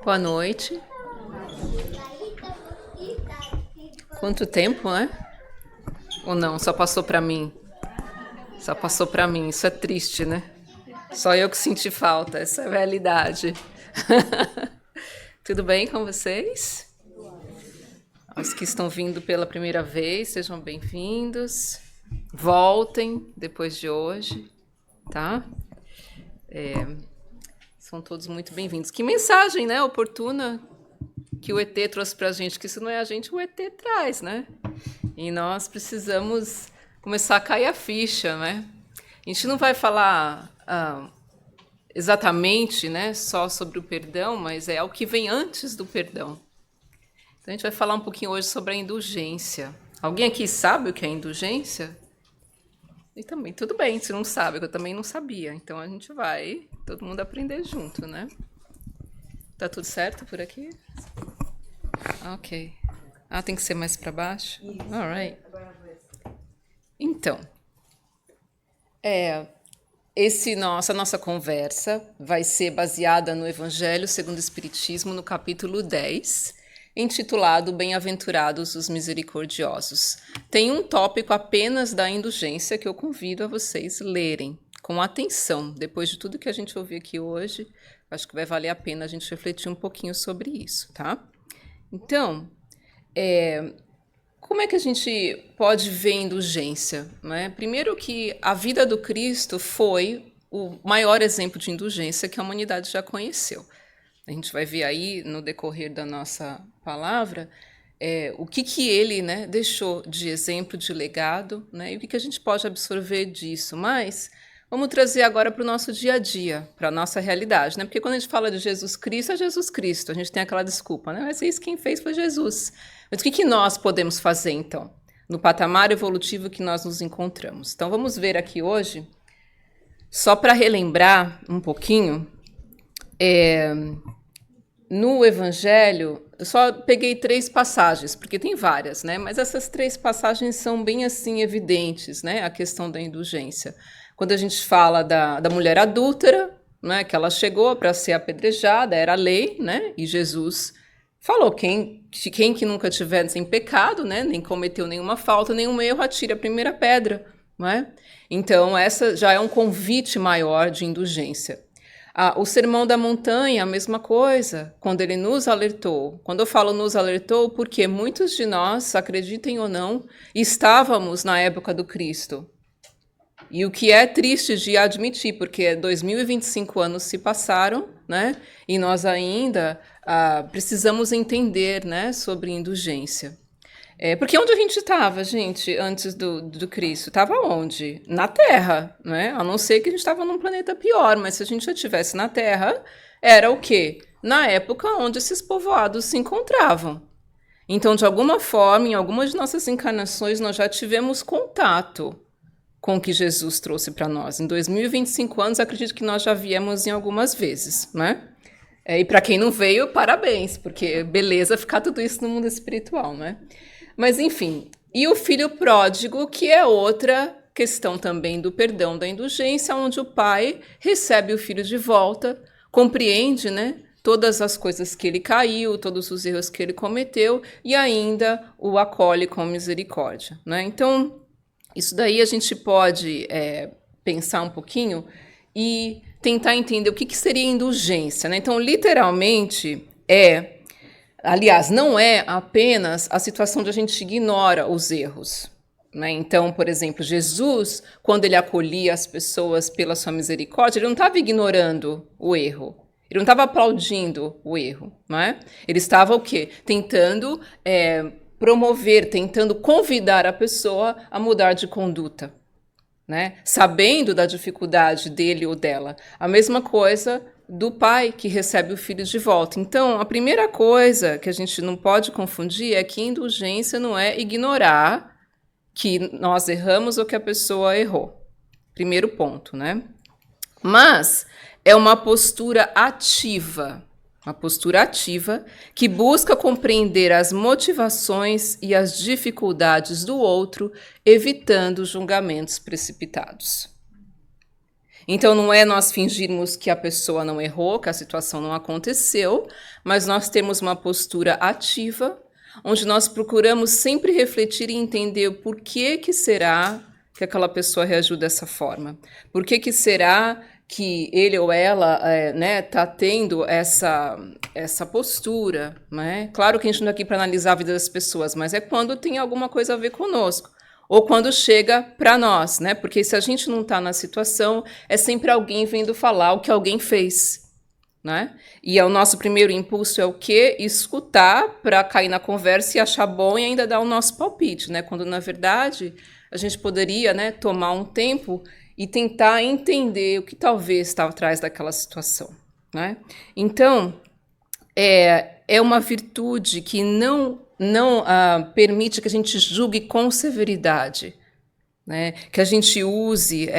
Boa noite. Quanto tempo, né? Ou não, só passou para mim? Só passou para mim, isso é triste, né? Só eu que senti falta, essa é a realidade. Tudo bem com vocês? Os que estão vindo pela primeira vez, sejam bem-vindos. Voltem depois de hoje, tá? São todos muito bem-vindos. Que mensagem, né, oportuna que o ET trouxe para a gente, que se não é a gente, o ET traz, né? E nós precisamos começar a cair a ficha, né? A gente não vai falar exatamente, né, só sobre o perdão, mas é o que vem antes do perdão. Então a gente vai falar um pouquinho hoje sobre a indulgência. Alguém aqui sabe o que é indulgência? E também, tudo bem, se não sabe, eu também não sabia. Então a gente vai, todo mundo aprender junto, né? Tá tudo certo por aqui? Ok. Tem que ser mais para baixo? All right. Então, a nossa conversa vai ser baseada no Evangelho segundo o Espiritismo, no capítulo 10, intitulado Bem-aventurados os Misericordiosos. Tem um tópico apenas da indulgência que eu convido a vocês lerem com atenção. Depois de tudo que a gente ouviu aqui hoje, acho que vai valer a pena a gente refletir um pouquinho sobre isso, tá? Então, como é que a gente pode ver indulgência, né? Primeiro que a vida do Cristo foi o maior exemplo de indulgência que a humanidade já conheceu. A gente vai ver aí, no decorrer da nossa palavra, o que ele, né, deixou de exemplo, de legado, né, e o que a gente pode absorver disso. Mas vamos trazer agora para o nosso dia a dia, para a nossa realidade, né? Porque quando a gente fala de Jesus Cristo, é Jesus Cristo. A gente tem aquela desculpa, né? Mas isso quem fez foi Jesus. Mas o que nós podemos fazer, então, no patamar evolutivo que nós nos encontramos? Então, vamos ver aqui hoje, só para relembrar um pouquinho, no Evangelho, eu só peguei 3 passagens, porque tem várias, né? Mas essas 3 passagens são bem assim evidentes, né? A questão da indulgência. Quando a gente fala da mulher adúltera, né? Que ela chegou para ser apedrejada, era a lei, né? E Jesus falou: quem que nunca tiver sem pecado, né? Nem cometeu nenhuma falta, nenhum erro, atire a primeira pedra, não é? Então, essa já é um convite maior de indulgência. O Sermão da Montanha, a mesma coisa, quando ele nos alertou. Quando eu falo nos alertou, porque muitos de nós, acreditem ou não, estávamos na época do Cristo. E o que é triste de admitir, porque 2025 anos se passaram, né? E nós ainda precisamos entender, né, sobre indulgência. Porque onde a gente estava, gente, antes do Cristo? Estava onde? Na Terra, né? A não ser que a gente estava num planeta pior, mas se a gente já estivesse na Terra, era o quê? Na época onde esses povoados se encontravam. Então, de alguma forma, em algumas de nossas encarnações, nós já tivemos contato com o que Jesus trouxe para nós. Em 2025 anos, acredito que nós já viemos em algumas vezes, né? E para quem não veio, parabéns, porque beleza ficar tudo isso no mundo espiritual, né? Mas, enfim, e o filho pródigo, que é outra questão também do perdão, da indulgência, onde o pai recebe o filho de volta, compreende, né, todas as coisas que ele caiu, todos os erros que ele cometeu, e ainda o acolhe com misericórdia, né? Então, isso daí a gente pode pensar um pouquinho e tentar entender o que seria indulgência, né? Então, literalmente, aliás, não é apenas a situação de a gente ignora os erros, né? Então, por exemplo, Jesus, quando ele acolhia as pessoas pela sua misericórdia, ele não estava ignorando o erro. Ele não estava aplaudindo o erro, não é? Ele estava o quê? Tentando promover, tentando convidar a pessoa a mudar de conduta, né? Sabendo da dificuldade dele ou dela. A mesma coisa do pai que recebe o filho de volta. Então, a primeira coisa que a gente não pode confundir é que indulgência não é ignorar que nós erramos ou que a pessoa errou. Primeiro ponto, né? Mas é uma postura ativa que busca compreender as motivações e as dificuldades do outro, evitando julgamentos precipitados. Então, não é nós fingirmos que a pessoa não errou, que a situação não aconteceu, mas nós temos uma postura ativa, onde nós procuramos sempre refletir e entender o porquê que será que aquela pessoa reagiu dessa forma. Por que será que ele ou ela tá tendo essa postura, né? Claro que a gente não é aqui para analisar a vida das pessoas, mas é quando tem alguma coisa a ver conosco. Ou quando chega para nós, né? Porque se a gente não está na situação, é sempre alguém vindo falar o que alguém fez, né? E o nosso primeiro impulso é o quê? Escutar para cair na conversa e achar bom e ainda dar o nosso palpite, né? Quando, na verdade, a gente poderia, né, tomar um tempo e tentar entender o que talvez está atrás daquela situação, né? Então, é uma virtude que não permite que a gente julgue com severidade, né? Que a gente use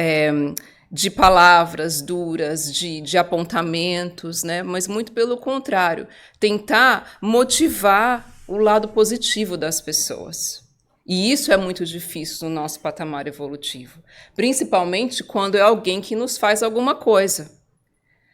de palavras duras, de apontamentos, né? Mas muito pelo contrário, tentar motivar o lado positivo das pessoas. E isso é muito difícil no nosso patamar evolutivo, principalmente quando é alguém que nos faz alguma coisa.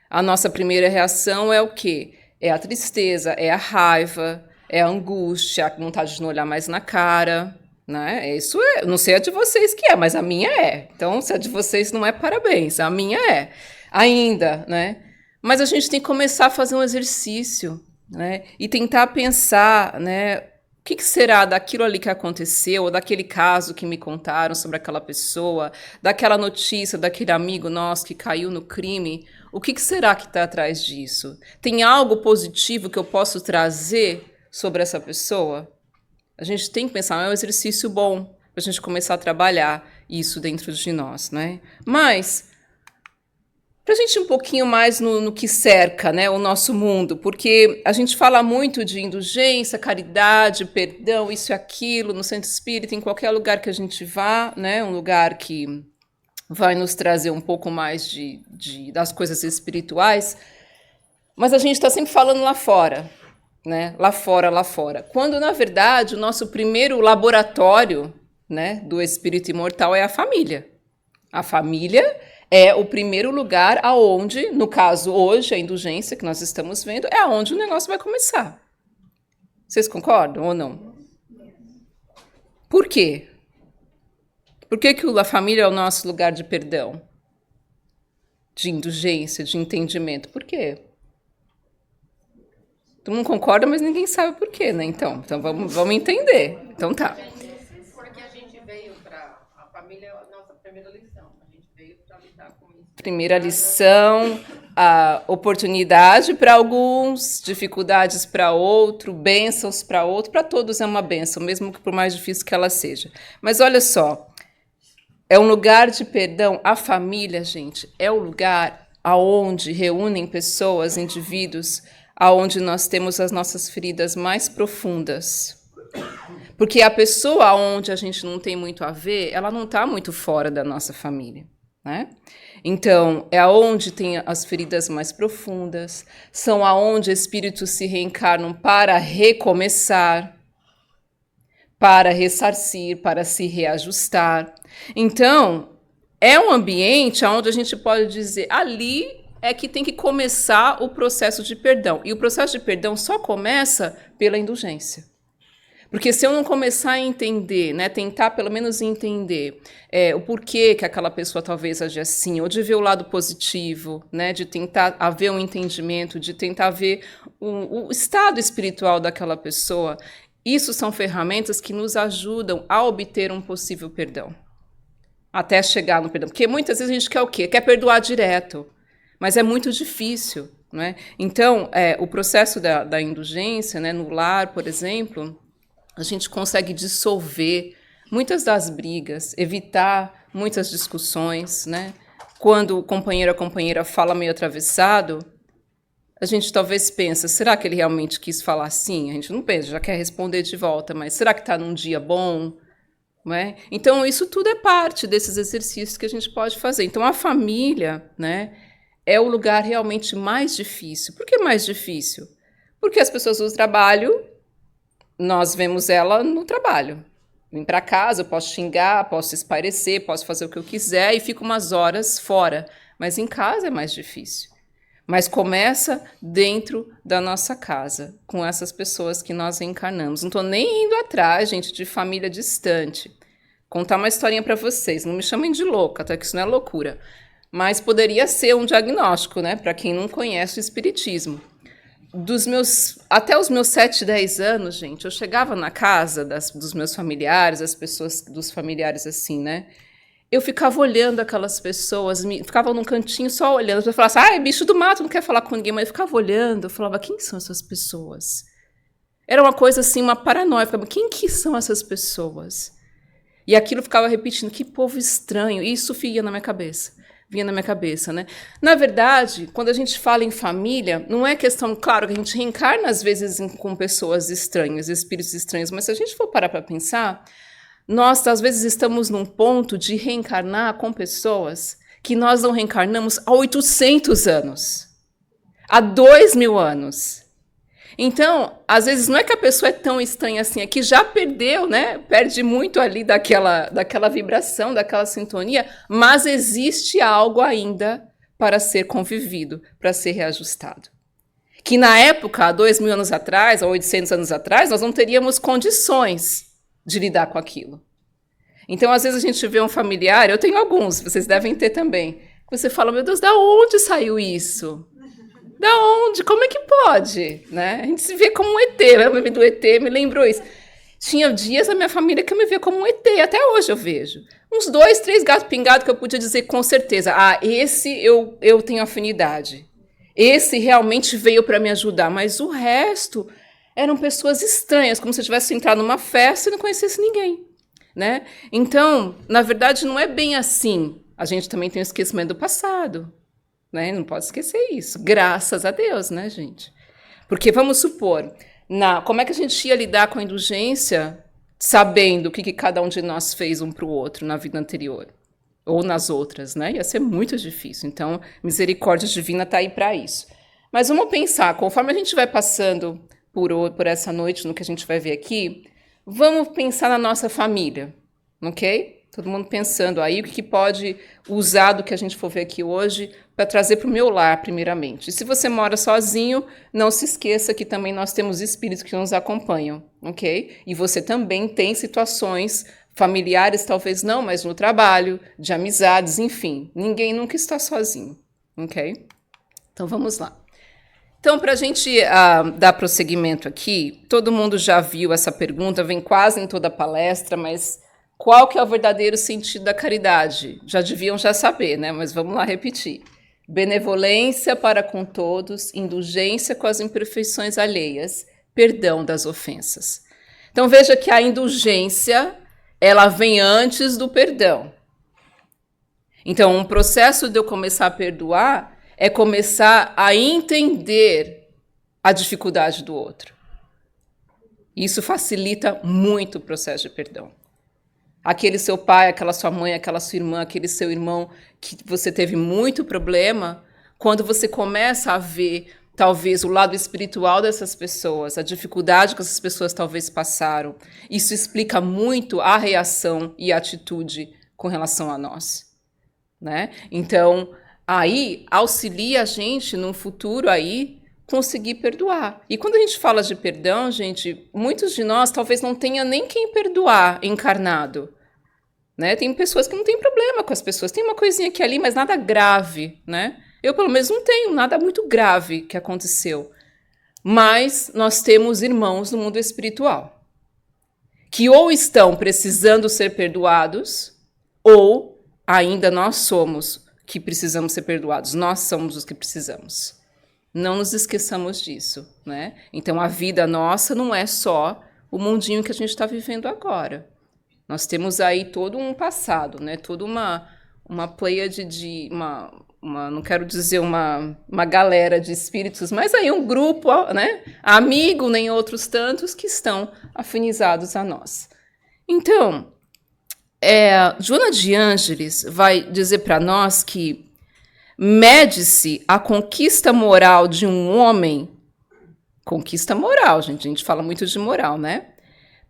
A nossa primeira reação é o quê? É a tristeza, é a raiva, é a angústia, a vontade de não olhar mais na cara, né? Isso não sei a de vocês que é, mas a minha é. Então, se a de vocês não é, parabéns, a minha é. Ainda, né? Mas a gente tem que começar a fazer um exercício, né? E tentar pensar, né? O que será daquilo ali que aconteceu, ou daquele caso que me contaram sobre aquela pessoa, daquela notícia, daquele amigo nosso que caiu no crime? O que será que está atrás disso? Tem algo positivo que eu posso trazer sobre essa pessoa? A gente tem que pensar, é um exercício bom para a gente começar a trabalhar isso dentro de nós, né? Mas, para a gente ir um pouquinho mais no que cerca, né, o nosso mundo, porque a gente fala muito de indulgência, caridade, perdão, isso e aquilo, no centro espírita, em qualquer lugar que a gente vá, né, um lugar que vai nos trazer um pouco mais das coisas espirituais, mas a gente está sempre falando lá fora, né? Lá fora, lá fora. Quando, na verdade, o nosso primeiro laboratório, né, do espírito imortal é a família. A família é o primeiro lugar aonde, no caso hoje, a indulgência que nós estamos vendo, é aonde o negócio vai começar. Vocês concordam ou não? Por quê? Por que a família é o nosso lugar de perdão? De indulgência, de entendimento? Por quê? Todo mundo concorda, mas ninguém sabe por quê, né? Então vamos entender. Então tá. Porque a gente veio para a família, a nossa primeira lição. A gente veio para lidar com isso. Primeira lição, a oportunidade para alguns, dificuldades para outro, bênçãos para outro. Para todos é uma bênção, mesmo que por mais difícil que ela seja. Mas olha só, é um lugar de perdão. A família, gente, é o lugar aonde reúnem pessoas, indivíduos, aonde nós temos as nossas feridas mais profundas. Porque a pessoa onde a gente não tem muito a ver, ela não está muito fora da nossa família, né? Então, é aonde tem as feridas mais profundas, são aonde espíritos se reencarnam para recomeçar, para ressarcir, para se reajustar. Então, é um ambiente onde a gente pode dizer, ali é que tem que começar o processo de perdão. E o processo de perdão só começa pela indulgência. Porque se eu não começar a entender, né, tentar pelo menos entender o porquê que aquela pessoa talvez age assim, ou de ver o lado positivo, né, de tentar haver um entendimento, de tentar ver o estado espiritual daquela pessoa, isso são ferramentas que nos ajudam a obter um possível perdão. Até chegar no perdão. Porque muitas vezes a gente quer o quê? Quer perdoar direto. Mas é muito difícil, né? Então, o processo da indulgência, né, no lar, por exemplo, a gente consegue dissolver muitas das brigas, evitar muitas discussões, né? Quando o companheiro ou a companheira fala meio atravessado, a gente talvez pensa, será que ele realmente quis falar assim? A gente não pensa, já quer responder de volta, mas será que está num dia bom? Não é? Então, isso tudo é parte desses exercícios que a gente pode fazer. Então, a família, né, é o lugar realmente mais difícil. Por que mais difícil? Porque as pessoas do trabalho, nós vemos ela no trabalho. Vim para casa, eu posso xingar, posso espairecer, posso fazer o que eu quiser e fico umas horas fora. Mas em casa é mais difícil. Mas começa dentro da nossa casa, com essas pessoas que nós reencarnamos. Não estou nem indo atrás, gente, de família distante. Contar uma historinha para vocês. Não me chamem de louca, tá? Que isso não é loucura. Mas poderia ser um diagnóstico, né? Para quem não conhece o espiritismo. Até os meus 7, 10 anos, gente, eu chegava na casa dos meus familiares, as pessoas dos familiares assim, né? Eu ficava olhando aquelas pessoas, ficava num cantinho só olhando. Eu falava assim, é bicho do mato, não quer falar com ninguém. Mas eu ficava olhando, eu falava, quem são essas pessoas? Era uma coisa assim, uma paranoia. Eu ficava, quem que são essas pessoas? E aquilo ficava repetindo, que povo estranho. E isso vinha na minha cabeça, né? Na verdade, quando a gente fala em família, não é questão, claro, que a gente reencarna às vezes com pessoas estranhas, espíritos estranhos, mas se a gente for parar para pensar, nós, às vezes, estamos num ponto de reencarnar com pessoas que nós não reencarnamos há 800 anos, há 2.000 anos. Então, às vezes, não é que a pessoa é tão estranha assim, é que já perdeu, né? Perde muito ali daquela vibração, daquela sintonia, mas existe algo ainda para ser convivido, para ser reajustado. Que na época, há 2.000 anos atrás, ou 800 anos atrás, nós não teríamos condições de lidar com aquilo. Então, às vezes a gente vê um familiar, eu tenho alguns, vocês devem ter também, você fala, meu Deus, da onde saiu isso? Da onde? Como é que pode? Né? A gente se vê como um ET, o meme do ET me lembrou isso. Tinha dias na minha família que eu me via como um ET, até hoje eu vejo. Uns 2, 3 gatos pingados que eu podia dizer com certeza, esse eu tenho afinidade. Esse realmente veio para me ajudar, mas o resto eram pessoas estranhas, como se eu tivesse entrado numa festa e não conhecesse ninguém, né? Então, na verdade, não é bem assim. A gente também tem o esquecimento do passado, né? Não pode esquecer isso. Graças a Deus, né, gente? Porque, vamos supor, como é que a gente ia lidar com a indulgência sabendo o que cada um de nós fez um para o outro na vida anterior? Ou nas outras, né? Ia ser muito difícil. Então, misericórdia divina está aí para isso. Mas vamos pensar, conforme a gente vai passando por essa noite, no que a gente vai ver aqui, vamos pensar na nossa família, ok? Todo mundo pensando aí o que pode usar do que a gente for ver aqui hoje para trazer para o meu lar, primeiramente. E se você mora sozinho, não se esqueça que também nós temos espíritos que nos acompanham, ok? E você também tem situações familiares, talvez não, mas no trabalho, de amizades, enfim. Ninguém nunca está sozinho, ok? Então, vamos lá. Então, para a gente dar prosseguimento aqui, todo mundo já viu essa pergunta, vem quase em toda a palestra, mas qual que é o verdadeiro sentido da caridade? Já deviam saber, né? Mas vamos lá repetir. Benevolência para com todos, indulgência com as imperfeições alheias, perdão das ofensas. Então, veja que a indulgência, ela vem antes do perdão. Então, um processo de eu começar a perdoar é começar a entender a dificuldade do outro. Isso facilita muito o processo de perdão. Aquele seu pai, aquela sua mãe, aquela sua irmã, aquele seu irmão que você teve muito problema, quando você começa a ver, talvez, o lado espiritual dessas pessoas, a dificuldade que essas pessoas talvez passaram, isso explica muito a reação e a atitude com relação a nós, né? Então, aí auxilia a gente no futuro aí conseguir perdoar. E quando a gente fala de perdão, gente, muitos de nós talvez não tenha nem quem perdoar encarnado, né? Tem pessoas que não têm problema com as pessoas, tem uma coisinha aqui ali, mas nada grave, né? Eu, pelo menos, não tenho nada muito grave que aconteceu. Mas nós temos irmãos no mundo espiritual que ou estão precisando ser perdoados ou ainda nós somos que precisamos ser perdoados. Nós somos os que precisamos. Não nos esqueçamos disso, né? Então, a vida nossa não é só o mundinho que a gente está vivendo agora. Nós temos aí todo um passado, né? Toda uma pleiade não quero dizer uma galera de espíritos, mas aí um grupo, né? Amigo, nem outros tantos, que estão afinizados a nós. Então, Joana de Ângeles vai dizer para nós que mede-se a conquista moral de um homem, conquista moral, gente, a gente fala muito de moral, né?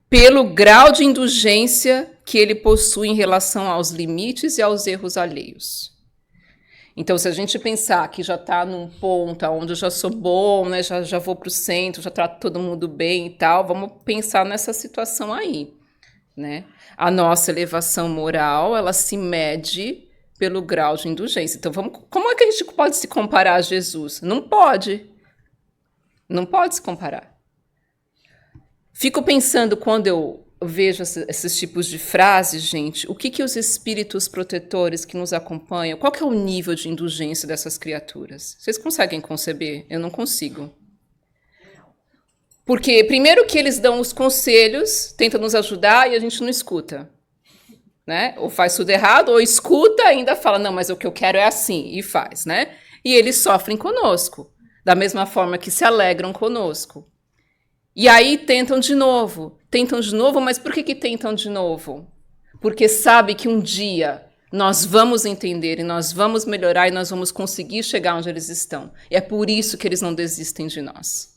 Pelo grau de indulgência que ele possui em relação aos limites e aos erros alheios. Então, se a gente pensar que já está num ponto onde eu já sou bom, né, já vou para o centro, já trato todo mundo bem e tal, vamos pensar nessa situação aí, né? A nossa elevação moral, ela se mede pelo grau de indulgência. Então, como é que a gente pode se comparar a Jesus? Não pode. Não pode se comparar. Fico pensando, quando eu vejo esses tipos de frases, gente, o que os espíritos protetores que nos acompanham, qual que é o nível de indulgência dessas criaturas? Vocês conseguem conceber? Eu não consigo. Porque, primeiro, que eles dão os conselhos, tentam nos ajudar e a gente não escuta. Né? Ou faz tudo errado, ou escuta e ainda fala, não, mas o que eu quero é assim, e faz, né? E eles sofrem conosco, da mesma forma que se alegram conosco. E aí tentam de novo, mas por que tentam de novo? Porque sabe que um dia nós vamos entender, e nós vamos melhorar, e nós vamos conseguir chegar onde eles estão. E é por isso que eles não desistem de nós.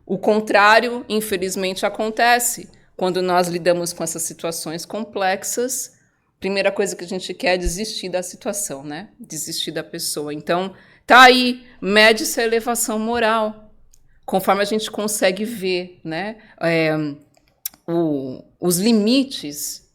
O contrário, infelizmente, acontece. Quando nós lidamos com essas situações complexas, a primeira coisa que a gente quer é desistir da situação, né? Desistir da pessoa. Então, tá aí, mede-se a elevação moral, conforme a gente consegue ver, né, os limites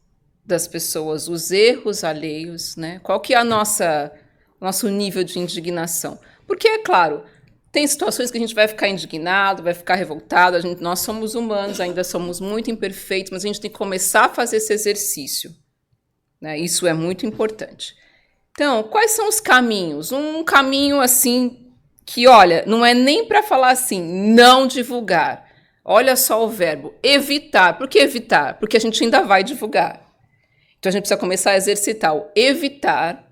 das pessoas, os erros alheios, né? Qual que é nosso nível de indignação? Porque, é claro, tem situações que a gente vai ficar indignado, vai ficar revoltado, nós somos humanos, ainda somos muito imperfeitos, mas a gente tem que começar a fazer esse exercício, né? Isso é muito importante. Então, quais são os caminhos? Um caminho, assim, que, olha, não é nem para falar assim, não divulgar. Olha só o verbo, evitar. Por que evitar? Porque a gente ainda vai divulgar. Então, a gente precisa começar a exercitar o evitar,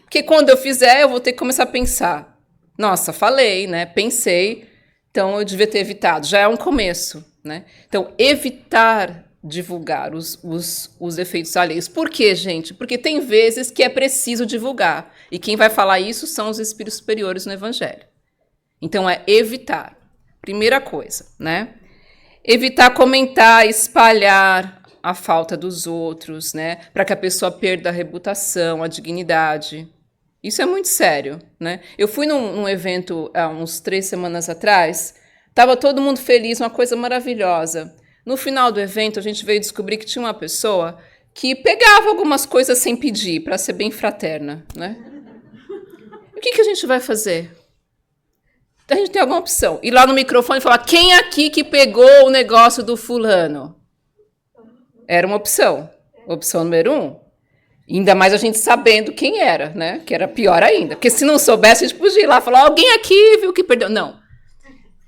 porque quando eu fizer, eu vou ter que começar a pensar. Nossa, falei, né? Pensei, então eu devia ter evitado. Já é um começo, né? Então, evitar divulgar os efeitos alheios. Por quê, gente? Porque tem vezes que é preciso divulgar. E quem vai falar isso são os espíritos superiores no Evangelho. Então, é evitar. Primeira coisa, né? Evitar comentar, espalhar a falta dos outros, né? Para que a pessoa perda a reputação, a dignidade. Isso é muito sério, né? Eu fui num evento há uns 3 semanas atrás, estava todo mundo feliz, uma coisa maravilhosa. No final do evento, a gente veio descobrir que tinha uma pessoa que pegava algumas coisas sem pedir, para ser bem fraterna, né? O que a gente vai fazer? A gente tem alguma opção. Ir lá no microfone e falar, quem aqui que pegou o negócio do fulano? Era uma opção. Opção número 1. Ainda mais a gente sabendo quem era, né? Que era pior ainda. Porque se não soubesse, a gente podia ir lá e falar, alguém aqui viu que perdeu. Não.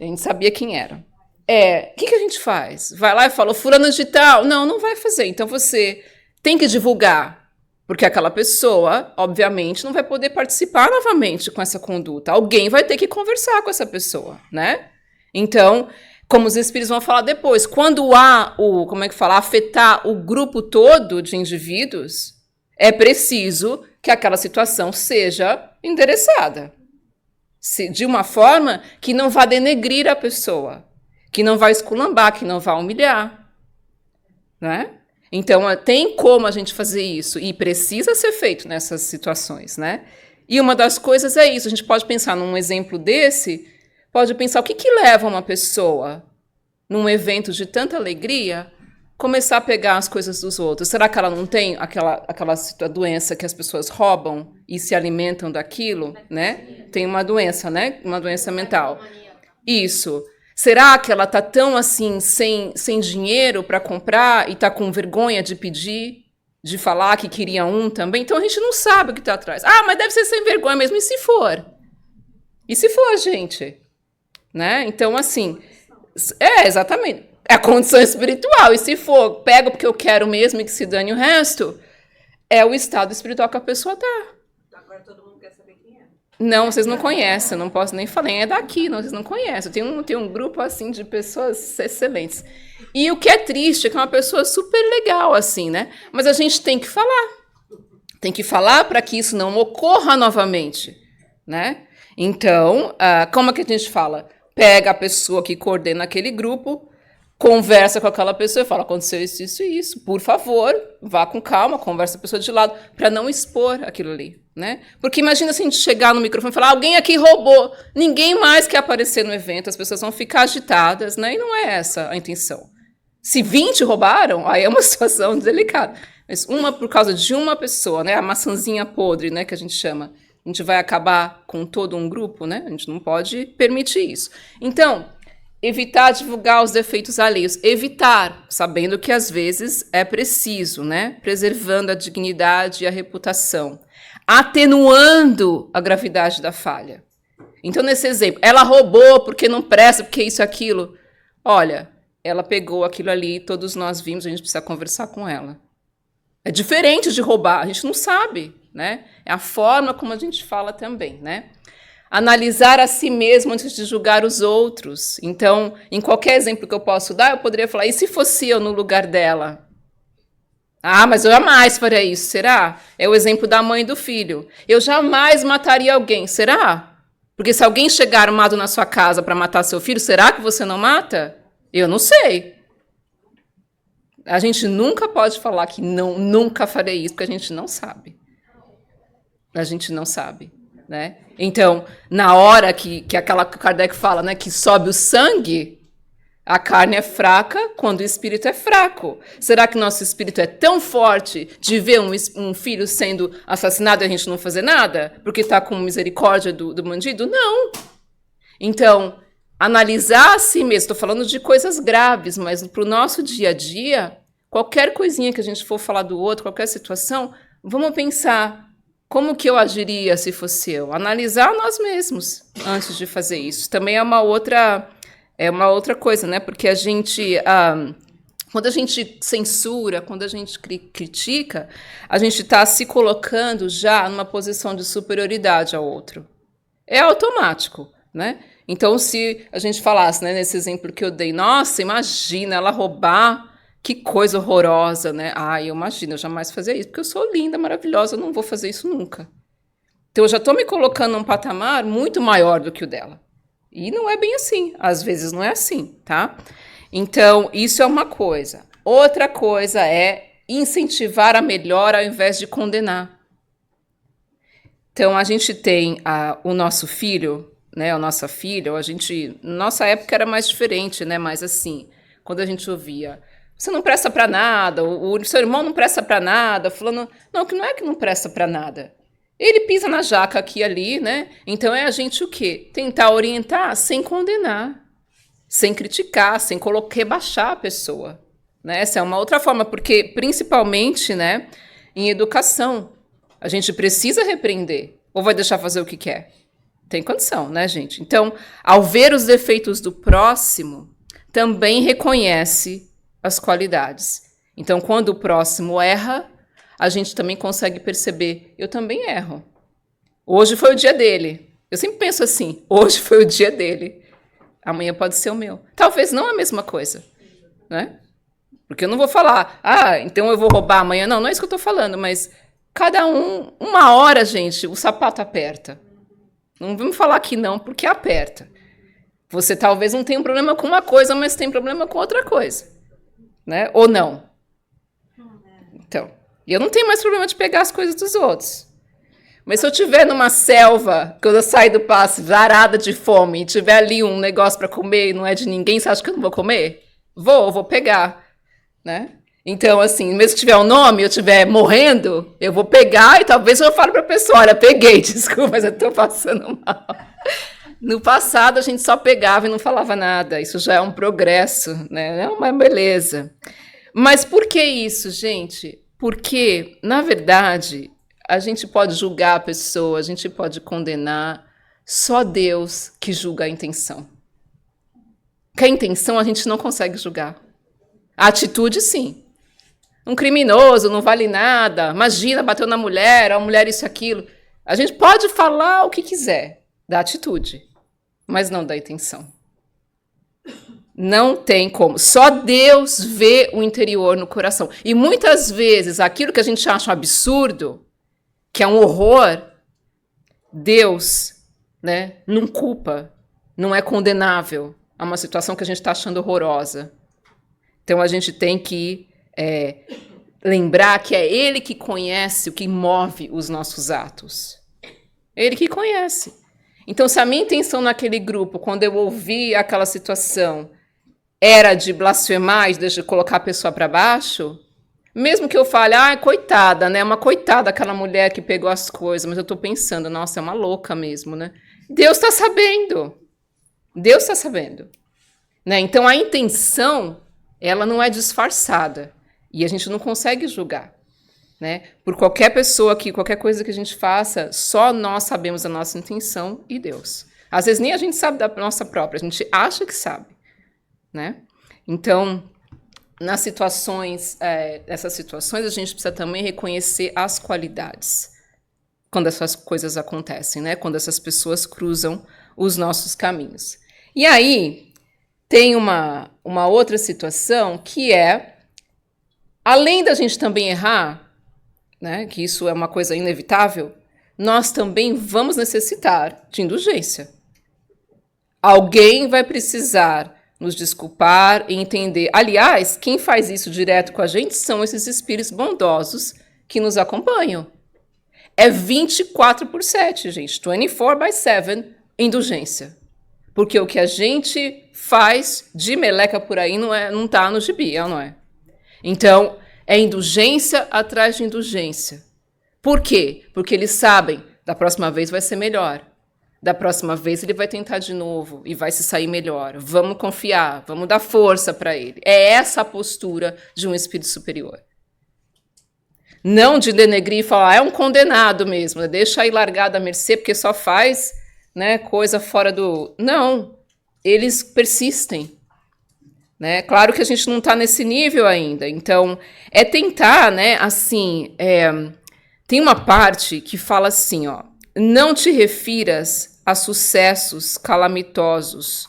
A gente sabia quem era. O que a gente faz? Vai lá e fala, fulano de tal. Não vai fazer. Então, você tem que divulgar, porque aquela pessoa, obviamente, não vai poder participar novamente com essa conduta. Alguém vai ter que conversar com essa pessoa, né? Então, como os espíritos vão falar depois, quando há afetar o grupo todo de indivíduos, é preciso que aquela situação seja endereçada. De uma forma que não vá denegrir a pessoa, que não vai esculambar, que não vai humilhar, né? Então, tem como a gente fazer isso, e precisa ser feito nessas situações, né? E uma das coisas é isso, a gente pode pensar num exemplo desse, pode pensar o que leva uma pessoa, num evento de tanta alegria, começar a pegar as coisas dos outros. Será que ela não tem aquela doença que as pessoas roubam e se alimentam daquilo, né? Tem uma doença, né? Uma doença mental. Isso. Será que ela está tão assim, sem dinheiro para comprar e está com vergonha de pedir, de falar que queria um também? Então a gente não sabe o que está atrás. Ah, mas deve ser sem vergonha mesmo. E se for? E se for, gente? Né? Então, assim, exatamente. É a condição espiritual. E se for, pego porque eu quero mesmo e que se dane o resto, é o estado espiritual que a pessoa está. Agora todo mundo quer saber quem é. Não, vocês não conhecem, eu não posso nem falar. É daqui, não, vocês não conhecem. Tem um grupo, assim, de pessoas excelentes. E o que é triste é que é uma pessoa super legal, assim, né? Mas a gente tem que falar. Tem que falar para que isso não ocorra novamente, né? Então, como é que a gente fala? Pega a pessoa que coordena aquele grupo, conversa com aquela pessoa e fala, aconteceu isso, isso e isso. Por favor, vá com calma, conversa a pessoa de lado, para não expor aquilo ali, né? Porque imagina se a gente chegar no microfone e falar, alguém aqui roubou, ninguém mais quer aparecer no evento, as pessoas vão ficar agitadas, né? E não é essa a intenção. Se 20 roubaram, aí é uma situação delicada. Mas uma por causa de uma pessoa, né? A maçãzinha podre, né? Que a gente chama. A gente vai acabar com todo um grupo, né? A gente não pode permitir isso. Então, evitar divulgar os defeitos alheios. Evitar, sabendo que às vezes é preciso, né? Preservando a dignidade e a reputação. Atenuando a gravidade da falha. Então, nesse exemplo, ela roubou porque não presta, porque isso e aquilo. Olha, ela pegou aquilo ali, todos nós vimos, a gente precisa conversar com ela. É diferente de roubar, a gente não sabe, né? É a forma como a gente fala também, né? Analisar a si mesmo antes de julgar os outros. Então, em qualquer exemplo que eu posso dar, eu poderia falar, e se fosse eu no lugar dela? Ah, mas eu jamais faria isso, será? É o exemplo da mãe e do filho. Eu jamais mataria alguém, será? Porque se alguém chegar armado na sua casa para matar seu filho, será que você não mata? Eu não sei. A gente nunca pode falar que não, nunca farei isso, porque a gente não sabe. A gente não sabe, né? Então, na hora que aquela Kardec fala, né, que sobe o sangue, a carne é fraca quando o espírito é fraco. Será que nosso espírito é tão forte de ver um filho sendo assassinado e a gente não fazer nada? Porque está com misericórdia do bandido? Não. Então, analisar a si mesmo, estou falando de coisas graves, mas para o nosso dia a dia, qualquer coisinha que a gente for falar do outro, qualquer situação, vamos pensar como que eu agiria se fosse eu. Analisar nós mesmos antes de fazer isso. Também é uma outra coisa, né? Porque a gente, quando a gente censura, quando a gente critica, a gente está se colocando já numa posição de superioridade ao outro. É automático, né? Então, se a gente falasse, né, nesse exemplo que eu dei, nossa, imagina ela roubar, que coisa horrorosa, né? Ah, eu imagino, eu jamais fazia isso, porque eu sou linda, maravilhosa, eu não vou fazer isso nunca. Então, eu já estou me colocando num patamar muito maior do que o dela. E não é bem assim, às vezes não é assim, tá? Então, isso é uma coisa. Outra coisa é incentivar a melhora ao invés de condenar. Então, a gente tem o nosso filho, né, a nossa filha, nossa época era mais diferente, né, mas assim, quando a gente ouvia, você não presta para nada, o seu irmão não presta para nada, fulano, não, que não é que não presta para nada. Ele pisa na jaca aqui e ali, né? Então é a gente o quê? Tentar orientar sem condenar, sem criticar, sem rebaixar a pessoa, né? Essa é uma outra forma, porque principalmente, né, em educação, a gente precisa repreender ou vai deixar fazer o que quer? Tem condição, né, gente? Então, ao ver os defeitos do próximo, também reconhece as qualidades. Então, quando o próximo erra, a gente também consegue perceber, eu também erro. Hoje foi o dia dele. Eu sempre penso assim, hoje foi o dia dele. Amanhã pode ser o meu. Talvez não a mesma coisa, né? Porque eu não vou falar, então eu vou roubar amanhã. Não, não é isso que eu estou falando, mas cada uma hora, gente, o sapato aperta. Não vamos falar que não, porque aperta. Você talvez não tenha um problema com uma coisa, mas tem problema com outra coisa, né? Ou não? Então, eu não tenho mais problema de pegar as coisas dos outros. Mas se eu estiver numa selva, quando eu sair do passe, varada de fome, e tiver ali um negócio para comer e não é de ninguém, você acha que eu não vou comer? Vou pegar, né? Então, assim, mesmo que tiver um nome, eu estiver morrendo, eu vou pegar e talvez eu fale para a pessoa, olha, peguei, desculpa, mas eu estou passando mal. No passado, a gente só pegava e não falava nada. Isso já é um progresso, né? É uma beleza. Mas por que isso, gente? Porque, na verdade, a gente pode julgar a pessoa, a gente pode condenar, só Deus que julga a intenção. Que a intenção a gente não consegue julgar. A atitude, sim. Um criminoso não vale nada, imagina, bateu na mulher, a mulher isso e aquilo. A gente pode falar o que quiser da atitude, mas não da intenção. Não tem como. Só Deus vê o interior no coração. E muitas vezes, aquilo que a gente acha um absurdo, que é um horror, Deus, né, não culpa, não é condenável a uma situação que a gente está achando horrorosa. Então, a gente tem que lembrar que é Ele que conhece o que move os nossos atos. Ele que conhece. Então, se a minha intenção naquele grupo, quando eu ouvi aquela situação, era de blasfemar e de colocar a pessoa para baixo, mesmo que eu fale, coitada, né? Uma coitada aquela mulher que pegou as coisas, mas eu estou pensando, nossa, é uma louca mesmo, né? Deus está sabendo. Deus está sabendo. Né? Então, a intenção, ela não é disfarçada. E a gente não consegue julgar. Né? Por qualquer pessoa aqui, qualquer coisa que a gente faça, só nós sabemos a nossa intenção e Deus. Às vezes nem a gente sabe da nossa própria, a gente acha que sabe. Né? Então, essas situações, a gente precisa também reconhecer as qualidades quando essas coisas acontecem, né? Quando essas pessoas cruzam os nossos caminhos. E aí, tem uma outra situação que é, além da gente também errar, né, que isso é uma coisa inevitável, nós também vamos necessitar de indulgência. Alguém vai precisar nos desculpar e entender. Aliás, quem faz isso direto com a gente são esses espíritos bondosos que nos acompanham. É 24/7, gente. 24/7, indulgência. Porque o que a gente faz de meleca por aí não tá no gibi, não é? Então, é indulgência atrás de indulgência. Por quê? Porque eles sabem, da próxima vez vai ser melhor. Da próxima vez ele vai tentar de novo e vai se sair melhor. Vamos confiar, vamos dar força para ele. É essa a postura de um espírito superior. Não de denegrir e falar, é um condenado mesmo, deixa aí largado à mercê porque só faz, né, coisa fora do... Não, eles persistem. Né? Claro que a gente não está nesse nível ainda. Então, é tentar, né, assim... tem uma parte que fala assim, ó, não te refiras a sucessos calamitosos,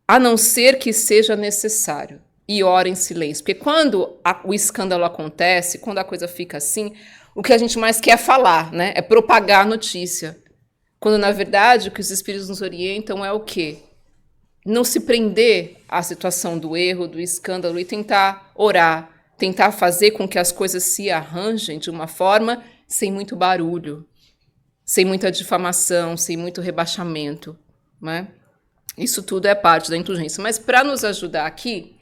a não ser que seja necessário, e ora em silêncio. Porque quando o escândalo acontece, quando a coisa fica assim, o que a gente mais quer é falar, né? É propagar a notícia. Quando, na verdade, o que os espíritos nos orientam é o quê? Não se prender à situação do erro, do escândalo, e tentar orar, tentar fazer com que as coisas se arranjem de uma forma sem muito barulho, sem muita difamação, sem muito rebaixamento, né? Isso tudo é parte da indulgência. Mas para nos ajudar aqui,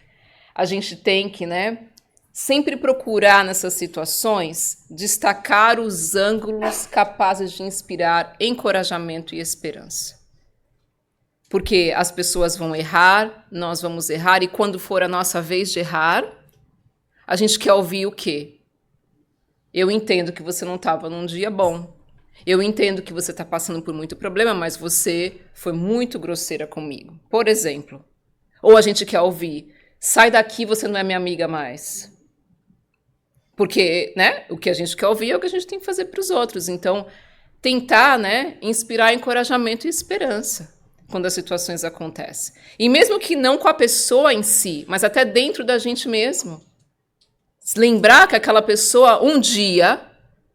a gente tem que, né, sempre procurar nessas situações destacar os ângulos capazes de inspirar encorajamento e esperança. Porque as pessoas vão errar, nós vamos errar, e quando for a nossa vez de errar, a gente quer ouvir o quê? Eu entendo que você não estava num dia bom. Eu entendo que você está passando por muito problema, mas você foi muito grosseira comigo. Por exemplo. Ou a gente quer ouvir, sai daqui, você não é minha amiga mais. Porque, né, o que a gente quer ouvir é o que a gente tem que fazer para os outros. Então, tentar, né, inspirar encorajamento e esperança quando as situações acontecem. E mesmo que não com a pessoa em si, mas até dentro da gente mesmo. Lembrar que aquela pessoa um dia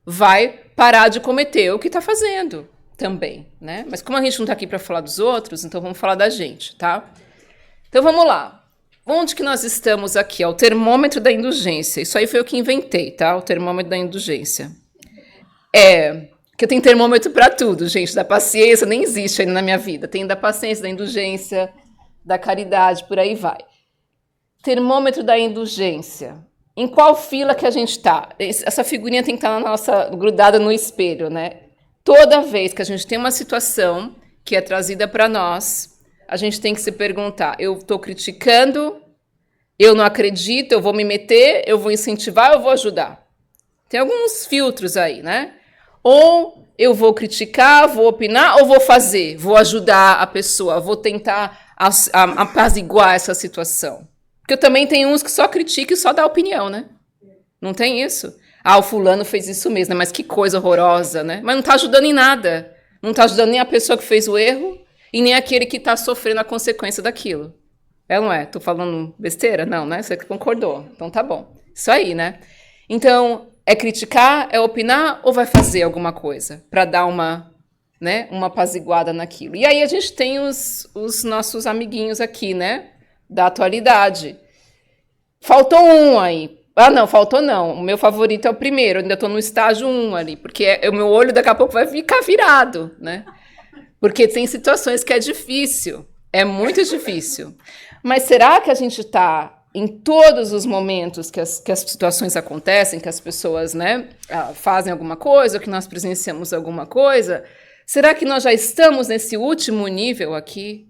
vai parar de cometer o que está fazendo também, né? Mas como a gente não está aqui para falar dos outros, então vamos falar da gente, tá? Então vamos lá. Onde que nós estamos aqui? É o termômetro da indulgência. Isso aí foi eu que inventei, tá? O termômetro da indulgência. Que eu tenho termômetro para tudo, gente. Da paciência nem existe ainda na minha vida. Tem da paciência, da indulgência, da caridade, por aí vai. Termômetro da indulgência. Em qual fila que a gente está? Essa figurinha tem que estar grudada no espelho, né? Toda vez que a gente tem uma situação que é trazida para nós, a gente tem que se perguntar, eu estou criticando, eu não acredito, eu vou me meter, eu vou incentivar, eu vou ajudar. Tem alguns filtros aí, né? Ou eu vou criticar, vou opinar, ou vou fazer, vou ajudar a pessoa, vou tentar apaziguar essa situação. Porque eu também tenho uns que só criticam e só dá opinião, né? Não tem isso? O fulano fez isso mesmo, né? Mas que coisa horrorosa, né? Mas não está ajudando em nada. Não está ajudando nem a pessoa que fez o erro e nem aquele que está sofrendo a consequência daquilo. Não é? Estou falando besteira? Não, né? Você concordou. Então tá bom. Isso aí, né? Então, é criticar, é opinar ou vai fazer alguma coisa para dar uma apaziguada naquilo? E aí a gente tem os nossos amiguinhos aqui, né? Da atualidade. Faltou um aí. Ah, não, faltou não. O meu favorito é o primeiro. Eu ainda estou no estágio 1 ali, porque o meu olho daqui a pouco vai ficar virado, né? Porque tem situações que é difícil. É muito difícil. Mas será que a gente está em todos os momentos que as situações acontecem, que as pessoas, né, fazem alguma coisa, ou que nós presenciamos alguma coisa? Será que nós já estamos nesse último nível aqui?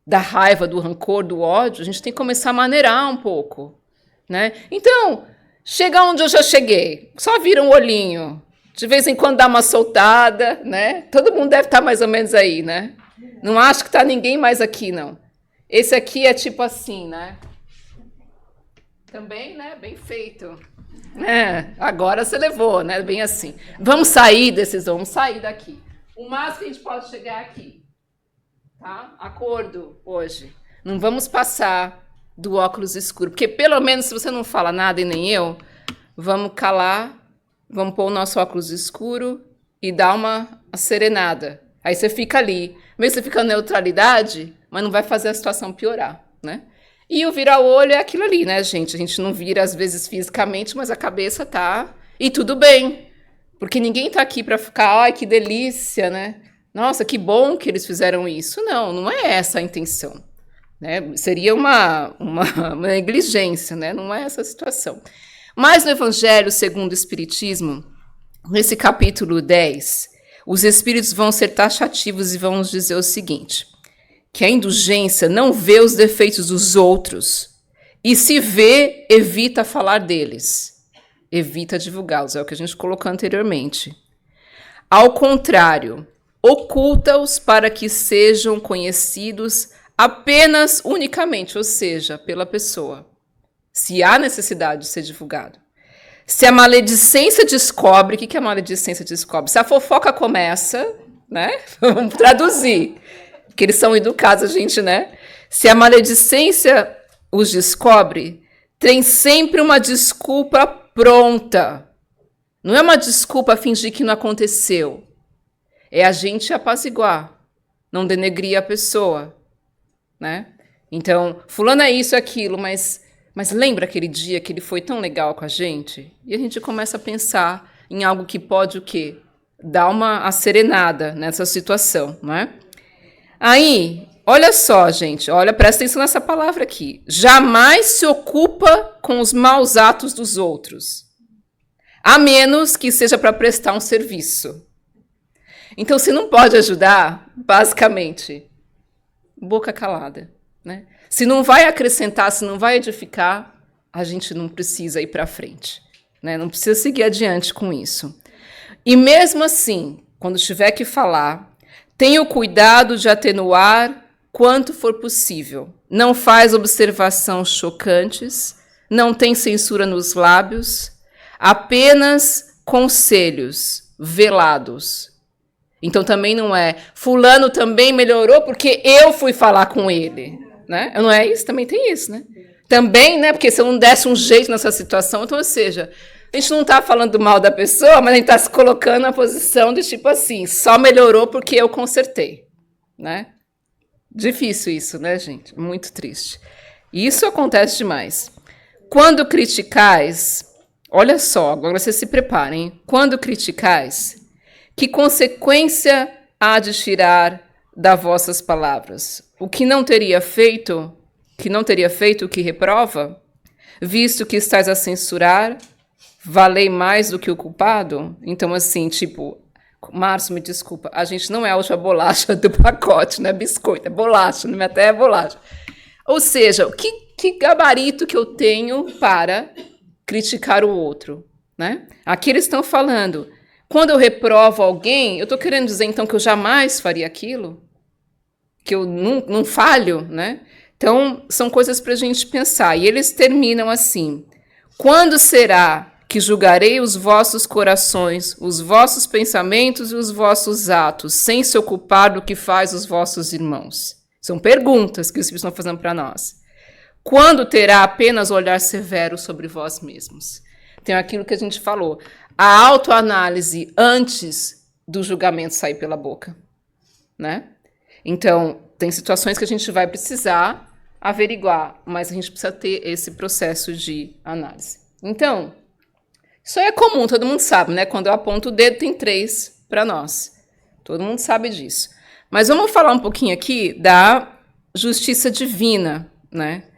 Da raiva, do rancor, do ódio? A gente tem que começar a maneirar um pouco, né? Então, chega onde eu já cheguei. Só vira um olhinho. De vez em quando dá uma soltada, né? Todo mundo deve estar mais ou menos aí, né? Não acho que está ninguém mais aqui, não. Esse aqui é tipo assim, né? Também, né? Bem feito. Agora você levou, né? Bem assim. Vamos sair daqui. O máximo que a gente pode chegar aqui. Tá? Acordo hoje. Não vamos passar do óculos escuro. Porque pelo menos se você não fala nada e nem eu, vamos calar, vamos pôr o nosso óculos escuro e dar uma serenada. Aí você fica ali. Mesmo você fica na neutralidade, mas não vai fazer a situação piorar, né? E o virar o olho é aquilo ali, né, gente? A gente não vira, às vezes, fisicamente, mas a cabeça tá. E tudo bem. Porque ninguém tá aqui para ficar, ai, que delícia, né? Nossa, que bom que eles fizeram isso. Não, não é essa a intenção. Né? Seria uma negligência, né? Não é essa a situação. Mas no Evangelho segundo o Espiritismo, nesse capítulo 10, os espíritos vão ser taxativos e vão nos dizer o seguinte, que a indulgência não vê os defeitos dos outros e, se vê, evita falar deles, evita divulgá-los, é o que a gente colocou anteriormente. Ao contrário, oculta-os para que sejam conhecidos apenas, unicamente, ou seja, pela pessoa, se há necessidade de ser divulgado. Se a maledicência descobre, o que a maledicência descobre? Se a fofoca começa, né? Vamos traduzir, porque eles são educados, a gente, né? Se a maledicência os descobre, tem sempre uma desculpa pronta. Não é uma desculpa fingir que não aconteceu. É a gente apaziguar, não denegrir a pessoa, né? Então, fulano é isso, aquilo, mas lembra aquele dia que ele foi tão legal com a gente? E a gente começa a pensar em algo que pode o quê? Dar uma serenada nessa situação, não é? Aí, olha só, gente, presta atenção nessa palavra aqui. Jamais se ocupa com os maus atos dos outros, a menos que seja para prestar um serviço. Então, se não pode ajudar, basicamente, boca calada, né? Se não vai acrescentar, se não vai edificar, a gente não precisa ir para frente, né? Não precisa seguir adiante com isso. E mesmo assim, quando tiver que falar, tenha o cuidado de atenuar quanto for possível. Não faz observações chocantes, não tem censura nos lábios, apenas conselhos velados. Então também não é, fulano também melhorou porque eu fui falar com ele, né? Não é isso? Também tem isso, né? Também, né? Porque se eu não desse um jeito nessa situação, então, ou seja, a gente não está falando mal da pessoa, mas a gente está se colocando na posição de tipo assim, só melhorou porque eu consertei, né? Difícil isso, né, gente? Muito triste. E isso acontece demais. Quando criticais, olha só, agora vocês se preparem. Quando criticais, que consequência há de tirar das vossas palavras? O que não teria feito o que reprova? Visto que estás a censurar, valei mais do que o culpado? Então, assim, tipo, Márcio, me desculpa, a gente não é a última bolacha do pacote, não é biscoito, é bolacha, não é até bolacha. Ou seja, que gabarito que eu tenho para criticar o outro, né? Aqui eles estão falando, quando eu reprovo alguém, eu estou querendo dizer, então, que eu jamais faria aquilo? Que eu não falho, né? Então, são coisas para a gente pensar. E eles terminam assim, quando será que julgarei os vossos corações, os vossos pensamentos e os vossos atos, sem se ocupar do que faz os vossos irmãos? São perguntas que os Espíritos estão fazendo para nós. Quando terá apenas olhar severo sobre vós mesmos? Tem aquilo que a gente falou, a autoanálise antes do julgamento sair pela boca, né? Então, tem situações que a gente vai precisar averiguar, mas a gente precisa ter esse processo de análise. Então, isso aí é comum, todo mundo sabe, né? Quando eu aponto o dedo, tem 3 para nós. Todo mundo sabe disso. Mas vamos falar um pouquinho aqui da justiça divina, né?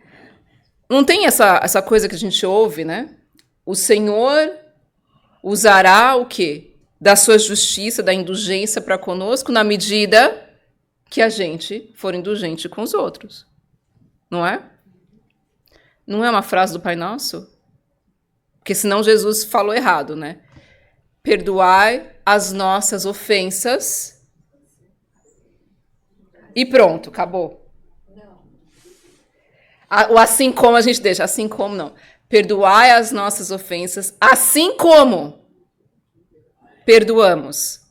Não tem essa coisa que a gente ouve, né? O Senhor usará o quê? Da sua justiça, da indulgência para conosco, na medida que a gente for indulgente com os outros. Não é? Não é uma frase do Pai Nosso? Porque senão Jesus falou errado, né? Perdoai as nossas ofensas e pronto, acabou. O assim como a gente deixa, assim como não. Perdoai as nossas ofensas, assim como perdoamos.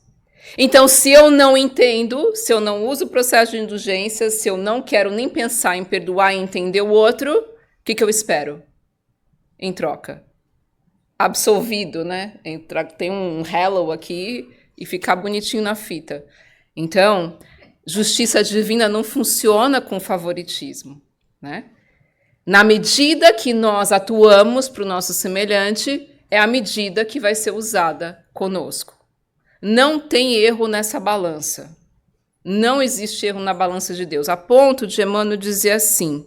Então, se eu não entendo, se eu não uso o processo de indulgência, se eu não quero nem pensar em perdoar e entender o outro, o que eu espero em troca? Absolvido, né? Tem um hello aqui e ficar bonitinho na fita. Então, justiça divina não funciona com favoritismo, né? Na medida que nós atuamos para o nosso semelhante, é a medida que vai ser usada conosco. Não tem erro nessa balança. Não existe erro na balança de Deus. A ponto de Emmanuel dizer assim,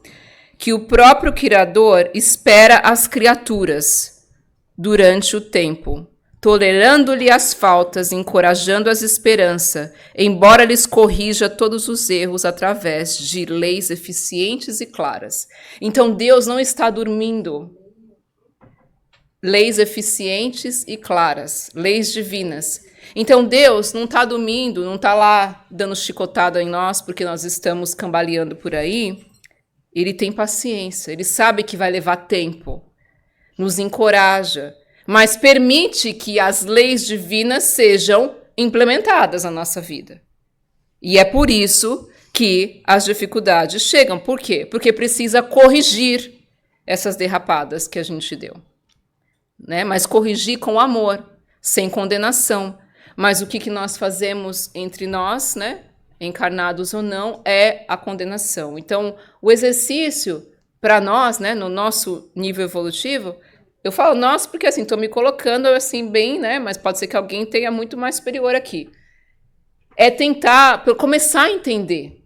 que o próprio Criador espera as criaturas durante o tempo, tolerando-lhe as faltas, encorajando-as esperança, embora lhes corrija todos os erros através de leis eficientes e claras. Então, Deus não está dormindo. Leis eficientes e claras, leis divinas. Então, Deus não está dormindo, não está lá dando chicotada em nós porque nós estamos cambaleando por aí. Ele tem paciência, ele sabe que vai levar tempo, nos encoraja, mas permite que as leis divinas sejam implementadas na nossa vida. E é por isso que as dificuldades chegam. Por quê? Porque precisa corrigir essas derrapadas que a gente deu, né? Mas corrigir com amor, sem condenação. Mas o que nós fazemos entre nós, né? Encarnados ou não, é a condenação. Então, o exercício para nós, né, no nosso nível evolutivo, eu falo nós porque assim, estou me colocando assim bem, né, mas pode ser que alguém tenha muito mais superior aqui. É tentar começar a entender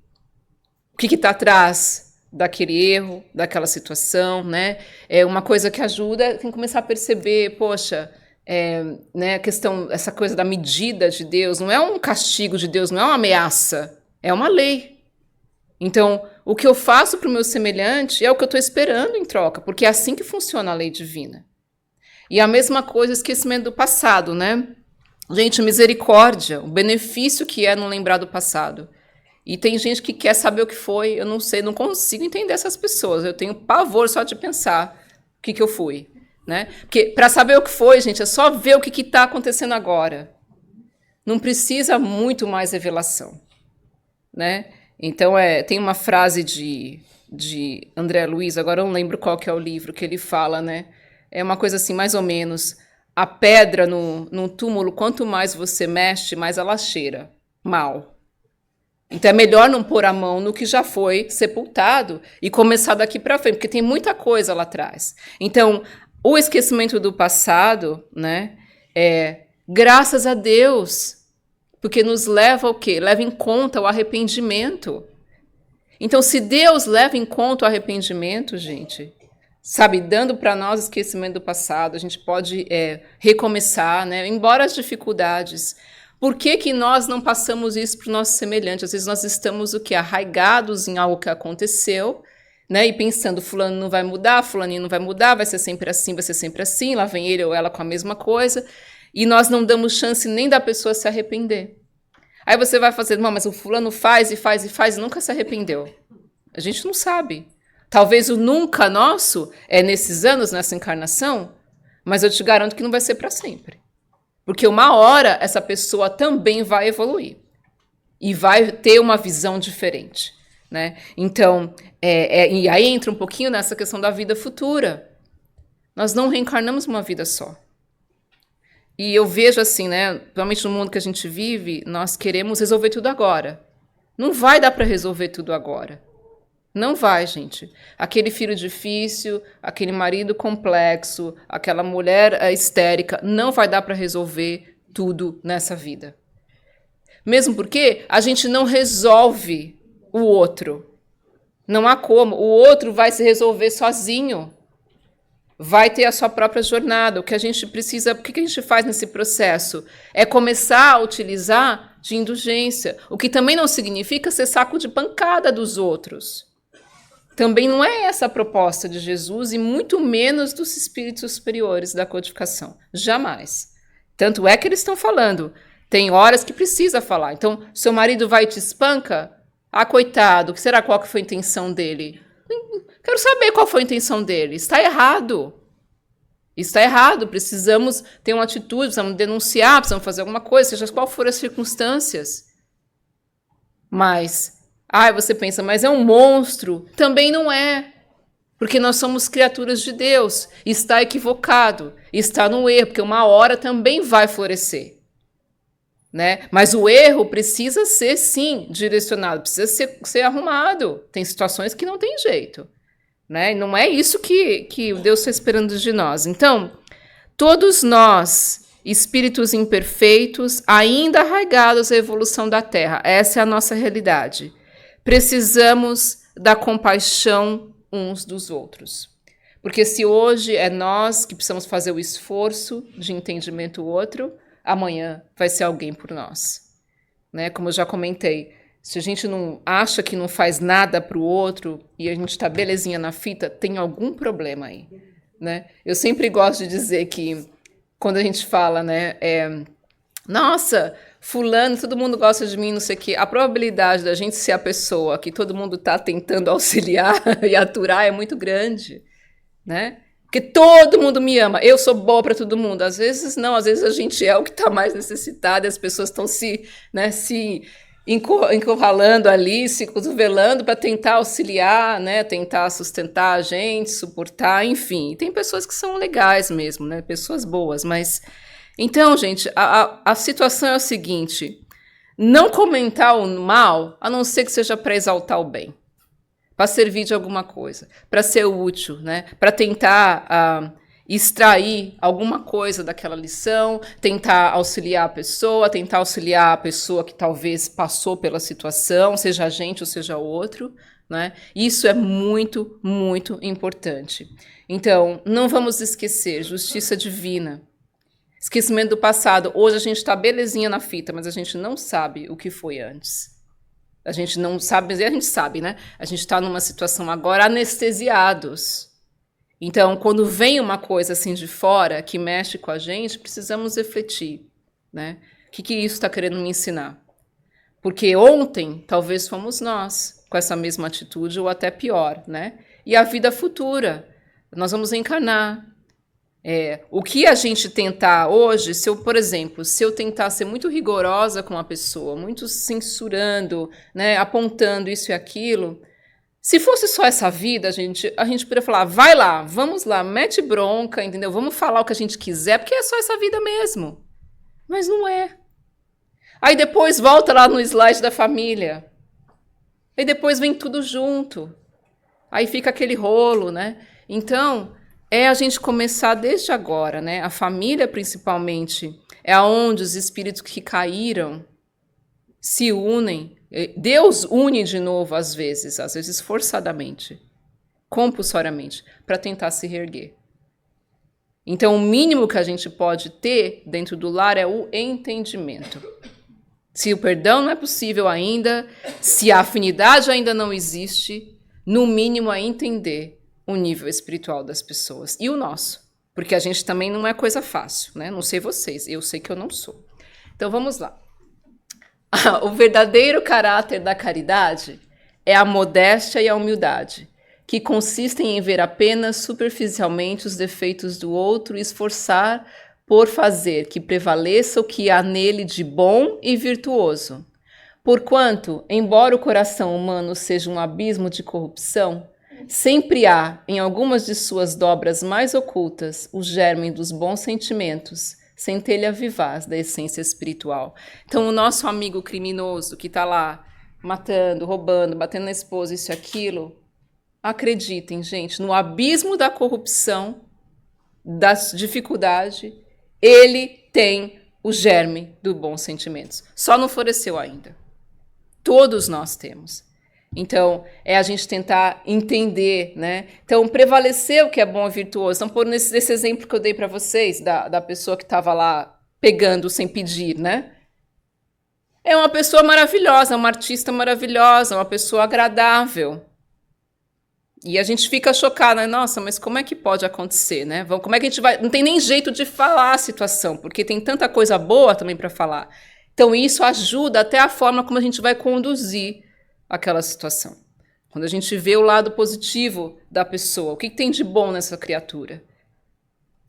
o que está atrás daquele erro, daquela situação, né? É uma coisa que ajuda, tem que começar a perceber, poxa, né, a questão, essa coisa da medida de Deus, não é um castigo de Deus, não é uma ameaça, é uma lei. Então, o que eu faço para o meu semelhante é o que eu estou esperando em troca, porque é assim que funciona a lei divina. E a mesma coisa, esquecimento do passado, né? Gente, misericórdia, o benefício que é não lembrar do passado. E tem gente que quer saber o que foi, eu não sei, não consigo entender essas pessoas, eu tenho pavor só de pensar o que eu fui. Né? Porque para saber o que foi, gente, é só ver o que está acontecendo agora. Não precisa muito mais revelação, né? Então, tem uma frase de André Luiz, agora eu não lembro qual que é o livro que ele fala, né? É uma coisa assim, mais ou menos, a pedra no túmulo, quanto mais você mexe, mais ela cheira mal. Então, é melhor não pôr a mão no que já foi sepultado e começar daqui para frente, porque tem muita coisa lá atrás. Então, o esquecimento do passado, né, graças a Deus, porque nos leva ao quê? Leva em conta o arrependimento. Então, se Deus leva em conta o arrependimento, gente, sabe, dando para nós o esquecimento do passado, a gente pode recomeçar, né, embora as dificuldades. Por que nós não passamos isso para o nosso semelhante? Às vezes nós estamos o quê? Arraigados em algo que aconteceu, né? E pensando, fulano não vai mudar, fulaninho não vai mudar, vai ser sempre assim, lá vem ele ou ela com a mesma coisa, e nós não damos chance nem da pessoa se arrepender. Aí você vai fazer, não, mas o fulano faz e nunca se arrependeu. A gente não sabe. Talvez o nunca nosso nesses anos, nessa encarnação, mas eu te garanto que não vai ser para sempre. Porque uma hora essa pessoa também vai evoluir e vai ter uma visão diferente, né? Então, e aí entra um pouquinho nessa questão da vida futura. Nós não reencarnamos uma vida só. E eu vejo assim, né? Principalmente no mundo que a gente vive, nós queremos resolver tudo agora. Não vai dar para resolver tudo agora. Não vai, gente. Aquele filho difícil, aquele marido complexo, aquela mulher histérica, não vai dar para resolver tudo nessa vida. Mesmo porque a gente não resolve o outro. Não há como. O outro vai se resolver sozinho. Vai ter a sua própria jornada. O que a gente precisa, o que a gente faz nesse processo? É começar a utilizar de indulgência. O que também não significa ser saco de pancada dos outros. Também não é essa a proposta de Jesus e muito menos dos espíritos superiores da codificação. Jamais. Tanto é que eles estão falando. Tem horas que precisa falar. Então, seu marido vai e te espanca? Ah, coitado, qual que foi a intenção dele? Quero saber qual foi a intenção dele. Está errado. Está errado. Precisamos ter uma atitude, precisamos denunciar, precisamos fazer alguma coisa, seja qual for as circunstâncias. Mas... você pensa, mas é um monstro. Também não é. Porque nós somos criaturas de Deus. Está equivocado. Está no erro, porque uma hora também vai florescer. Né? Mas o erro precisa ser, sim, direcionado. Precisa ser arrumado. Tem situações que não tem jeito. Né? Não é isso que Deus está esperando de nós. Então, todos nós, espíritos imperfeitos, ainda arraigados à evolução da Terra. Essa é a nossa realidade. Precisamos da compaixão uns dos outros. Porque se hoje é nós que precisamos fazer o esforço de entendimento do outro, amanhã vai ser alguém por nós. Né? Como eu já comentei, se a gente não acha que não faz nada para o outro e a gente está belezinha na fita, tem algum problema aí. Né? Eu sempre gosto de dizer que quando a gente fala, né, nossa... fulano, todo mundo gosta de mim, não sei o quê. A probabilidade da gente ser a pessoa que todo mundo está tentando auxiliar e aturar é muito grande, né? Porque todo mundo me ama, eu sou boa para todo mundo. Às vezes não, às vezes a gente é o que está mais necessitado e as pessoas estão se encurralando ali, se cotovelando para tentar auxiliar, né? Tentar sustentar a gente, suportar, enfim. Tem pessoas que são legais mesmo, né? Pessoas boas, mas... Então, gente, a situação é o seguinte, não comentar o mal, a não ser que seja para exaltar o bem, para servir de alguma coisa, para ser útil, né? Para tentar extrair alguma coisa daquela lição, tentar auxiliar a pessoa que talvez passou pela situação, seja a gente ou seja outro, né? Isso é muito, muito importante. Então, não vamos esquecer, justiça divina. Esquecimento do passado. Hoje a gente está belezinha na fita, mas a gente não sabe o que foi antes. A gente não sabe, mas a gente sabe, né? A gente está numa situação agora anestesiados. Então, quando vem uma coisa assim de fora que mexe com a gente, precisamos refletir, né? O que isso está querendo me ensinar? Porque ontem, talvez fomos nós, com essa mesma atitude, ou até pior, né? E a vida futura, nós vamos encarnar. O que a gente tentar hoje, por exemplo, se eu tentar ser muito rigorosa com a pessoa, muito censurando, né, apontando isso e aquilo, se fosse só essa vida, a gente poderia falar, vai lá, vamos lá, mete bronca, entendeu? Vamos falar o que a gente quiser, porque é só essa vida mesmo. Mas não é. Aí depois volta lá no slide da família. Aí depois vem tudo junto. Aí fica aquele rolo, né? Então... é a gente começar desde agora, né? A família, principalmente, é onde os espíritos que caíram se unem. Deus une de novo, às vezes forçadamente, compulsoriamente, para tentar se reerguer. Então, o mínimo que a gente pode ter dentro do lar é o entendimento. Se o perdão não é possível ainda, se a afinidade ainda não existe, no mínimo é entender o nível espiritual das pessoas. E o nosso. Porque a gente também não é coisa fácil, né? Não sei vocês, eu sei que eu não sou. Então vamos lá. O verdadeiro caráter da caridade é a modéstia e a humildade, que consistem em ver apenas superficialmente os defeitos do outro e esforçar por fazer que prevaleça o que há nele de bom e virtuoso. Porquanto, embora o coração humano seja um abismo de corrupção, sempre há, em algumas de suas dobras mais ocultas, o germe dos bons sentimentos, centelha vivaz da essência espiritual. Então, o nosso amigo criminoso que está lá matando, roubando, batendo na esposa, isso e aquilo, acreditem, gente, no abismo da corrupção, da dificuldade, ele tem o germe dos bons sentimentos. Só não floresceu ainda. Todos nós temos. Então, é a gente tentar entender, né? Então, prevalecer o que é bom e virtuoso. Então, por nesse exemplo que eu dei para vocês, da pessoa que estava lá pegando sem pedir, né? É uma pessoa maravilhosa, uma artista maravilhosa, uma pessoa agradável. E a gente fica chocada, né? Nossa, mas como é que pode acontecer, né? Como é que a gente vai... Não tem nem jeito de falar a situação, porque tem tanta coisa boa também para falar. Então, isso ajuda até a forma como a gente vai conduzir aquela situação. Quando a gente vê o lado positivo da pessoa, o que tem de bom nessa criatura?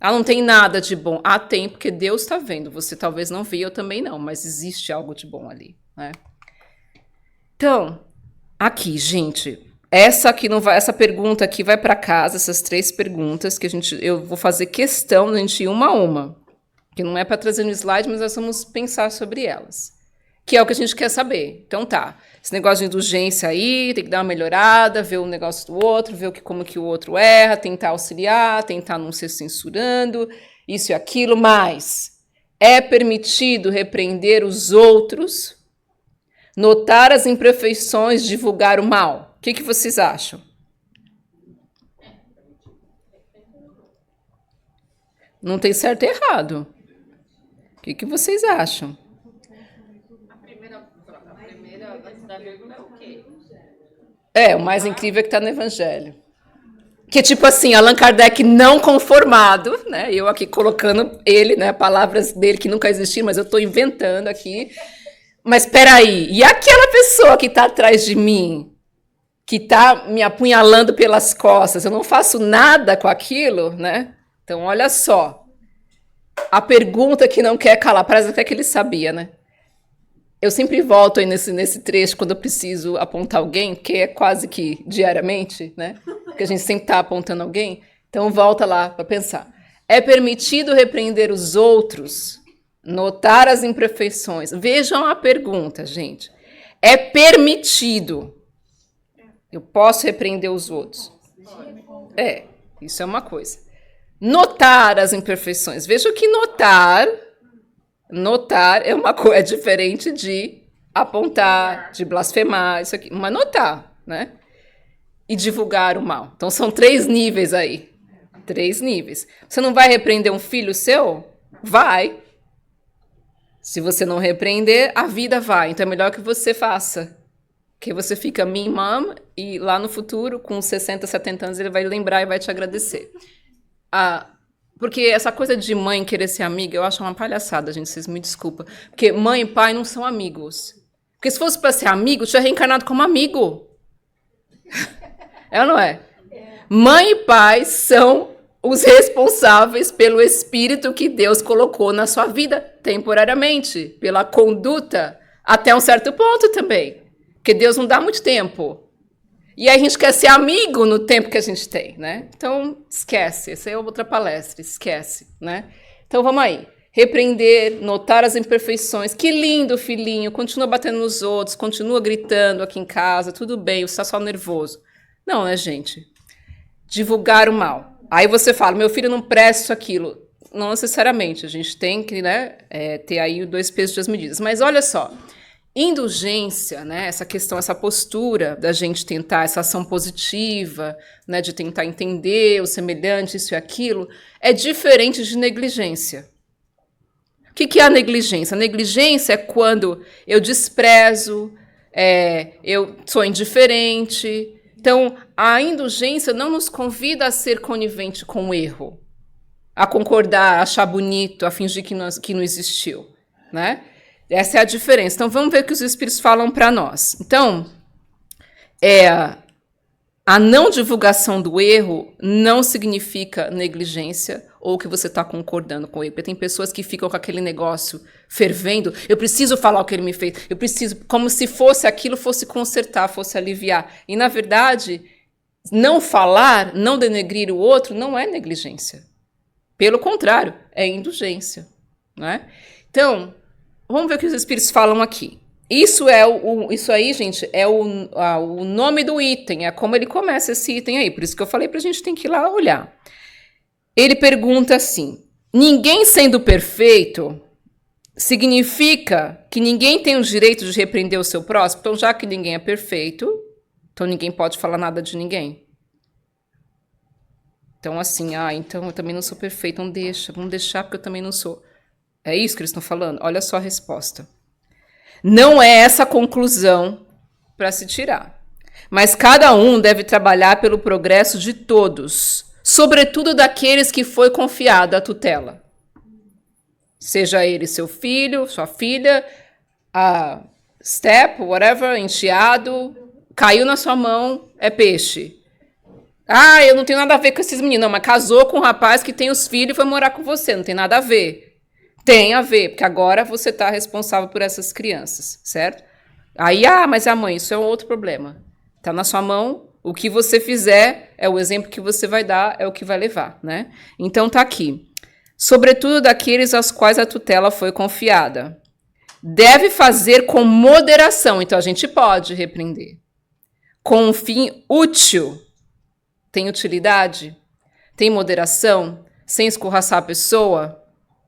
Ah, não tem nada de bom. Ah, tem, porque Deus está vendo. Você talvez não vê, eu também não, mas existe algo de bom ali, né? Então, aqui, gente, essa pergunta aqui vai para casa, essas 3 perguntas que eu vou fazer questão de a gente ir uma a uma, que não é para trazer no slide, mas nós vamos pensar sobre elas, que é o que a gente quer saber. Então tá, esse negócio de indulgência aí, tem que dar uma melhorada, ver o negócio do outro, ver como que o outro erra, tentar auxiliar, tentar não ser censurando, isso e aquilo, mas é permitido repreender os outros, notar as imperfeições, divulgar o mal. O que vocês acham? Não tem certo e errado. O que vocês acham? A primeira antes da vírgula é o quê? O mais incrível é que está no Evangelho. Que tipo assim, Allan Kardec não conformado, né? Eu aqui colocando ele, né? Palavras dele que nunca existiram, mas eu estou inventando aqui. Mas espera aí, e aquela pessoa que está atrás de mim, que está me apunhalando pelas costas, eu não faço nada com aquilo, né? Então, olha só. A pergunta que não quer calar, parece até que ele sabia, né? Eu sempre volto aí nesse trecho quando eu preciso apontar alguém, que é quase que diariamente, né? Porque a gente sempre está apontando alguém. Então, volta lá para pensar. É permitido repreender os outros, notar as imperfeições. Vejam a pergunta, gente. É permitido. Eu posso repreender os outros? Isso é uma coisa. Notar as imperfeições. Veja que notar é diferente de apontar, de blasfemar, isso aqui. Mas notar, né? E divulgar o mal. Então, são 3 níveis aí. 3 níveis. Você não vai repreender um filho seu? Vai. Se você não repreender, a vida vai. Então, é melhor que você faça. Que você fica mean mom e lá no futuro, com 60, 70 anos, ele vai lembrar e vai te agradecer. Porque essa coisa de mãe querer ser amiga, eu acho uma palhaçada, gente, vocês me desculpam. Porque mãe e pai não são amigos. Porque se fosse para ser amigo, tinha reencarnado como amigo. É ou não é? Mãe e pai são os responsáveis pelo espírito que Deus colocou na sua vida temporariamente, pela conduta, até um certo ponto também. Porque Deus não dá muito tempo. E aí a gente quer ser amigo no tempo que a gente tem, né? Então, esquece. Essa é outra palestra, esquece, né? Então, vamos aí. Repreender, notar as imperfeições. Que lindo, filhinho. Continua batendo nos outros, continua gritando aqui em casa. Tudo bem, você está só nervoso. Não, né, gente? Divulgar o mal. Aí você fala, meu filho não presta isso, aquilo. Não necessariamente. A gente tem que, né, ter aí 2 pesos e 2 medidas. Mas olha só. Indulgência, né, essa questão, essa postura da gente tentar, essa ação positiva, né, de tentar entender o semelhante, isso e aquilo, é diferente de negligência. O que é a negligência? A negligência é quando eu desprezo, eu sou indiferente. Então, a indulgência não nos convida a ser conivente com o erro, a concordar, a achar bonito, a fingir que não existiu, né? Essa é a diferença. Então, vamos ver o que os Espíritos falam para nós. Então, a não divulgação do erro não significa negligência ou que você está concordando com ele. Porque tem pessoas que ficam com aquele negócio fervendo. Eu preciso falar o que ele me fez. Eu preciso, como se fosse aquilo, fosse consertar, fosse aliviar. E, na verdade, não falar, não denegrir o outro, não é negligência. Pelo contrário, é indulgência. Não é? Então, vamos ver o que os Espíritos falam aqui. Isso aí, gente, é o nome do item, é como ele começa esse item aí. Por isso que eu falei pra gente tem que ir lá olhar. Ele pergunta assim: ninguém sendo perfeito significa que ninguém tem o direito de repreender o seu próximo? Então, já que ninguém é perfeito, então ninguém pode falar nada de ninguém. Então, assim, então eu também não sou perfeito, não deixa, vamos deixar porque eu também não sou. É isso que eles estão falando? Olha só a resposta. Não é essa a conclusão para se tirar. Mas cada um deve trabalhar pelo progresso de todos, sobretudo daqueles que foi confiado a tutela. Seja ele seu filho, sua filha, a step, whatever, enteado, caiu na sua mão, é peixe. Eu não tenho nada a ver com esses meninos. Não, mas casou com um rapaz que tem os filhos e foi morar com você. Não tem nada a ver. Tem a ver, porque agora você está responsável por essas crianças, certo? Aí, mas a mãe, isso é um outro problema. Está na sua mão, o que você fizer é o exemplo que você vai dar, é o que vai levar, né? Então, tá aqui. Sobretudo daqueles aos quais a tutela foi confiada. Deve fazer com moderação. Então, a gente pode repreender. Com um fim útil. Tem utilidade? Tem moderação? Sem escorraçar a pessoa?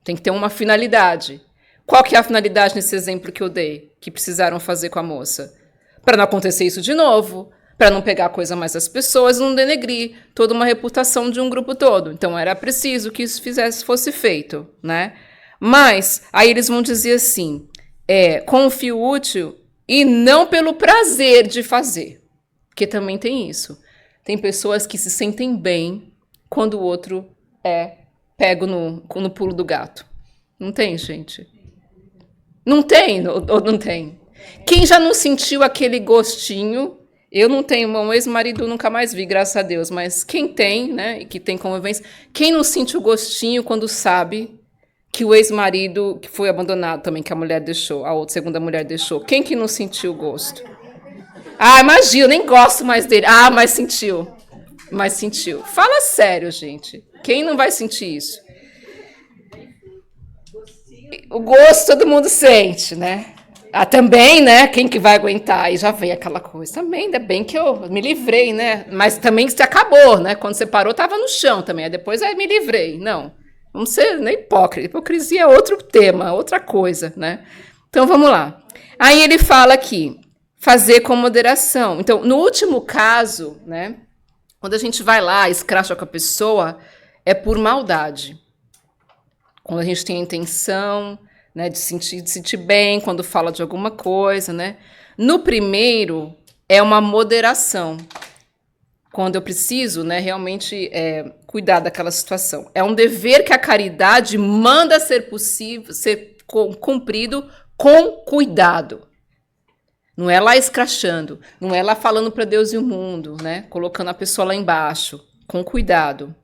Tem que ter uma finalidade. Qual que é a finalidade nesse exemplo que eu dei? Que precisaram fazer com a moça? Para não acontecer isso de novo. Para não pegar coisa mais das pessoas, não denegrir toda uma reputação de um grupo todo. Então, era preciso que isso fosse feito, né? Mas, aí eles vão dizer assim, com o fio útil e não pelo prazer de fazer. Porque também tem isso. Tem pessoas que se sentem bem quando o outro é pego no pulo do gato. Não tem, gente? Não tem ou não tem? Quem já não sentiu aquele gostinho? Eu não tenho, meu ex-marido nunca mais vi, graças a Deus, mas quem tem, né, e que tem convivência, quem não sente o gostinho quando sabe que o ex-marido, que foi abandonado também, que a mulher deixou, a outra segunda mulher deixou, quem que não sentiu o gosto? Imagina, eu nem gosto mais dele. Mas sentiu. Mas sentiu. Fala sério, gente. Quem não vai sentir isso? O gosto todo mundo sente, né? Também, né? Quem que vai aguentar? Aí já vem aquela coisa. Também, ainda bem que eu me livrei, né? Mas também se acabou, né? Quando você parou, estava no chão também. Aí depois me livrei. Não. Vamos ser nem hipócrita. Hipocrisia é outro tema, outra coisa, né? Então, vamos lá. Aí ele fala aqui. Fazer com moderação. Então, no último caso, né, quando a gente vai lá, escracha com a pessoa, é por maldade. Quando a gente tem a intenção, né, de sentir bem, quando fala de alguma coisa, né. No primeiro, é uma moderação. Quando eu preciso, né, realmente cuidar daquela situação. É um dever que a caridade manda ser cumprido com cuidado. Não é lá escrachando, não é lá falando para Deus e o mundo, né? Colocando a pessoa lá embaixo, com cuidado.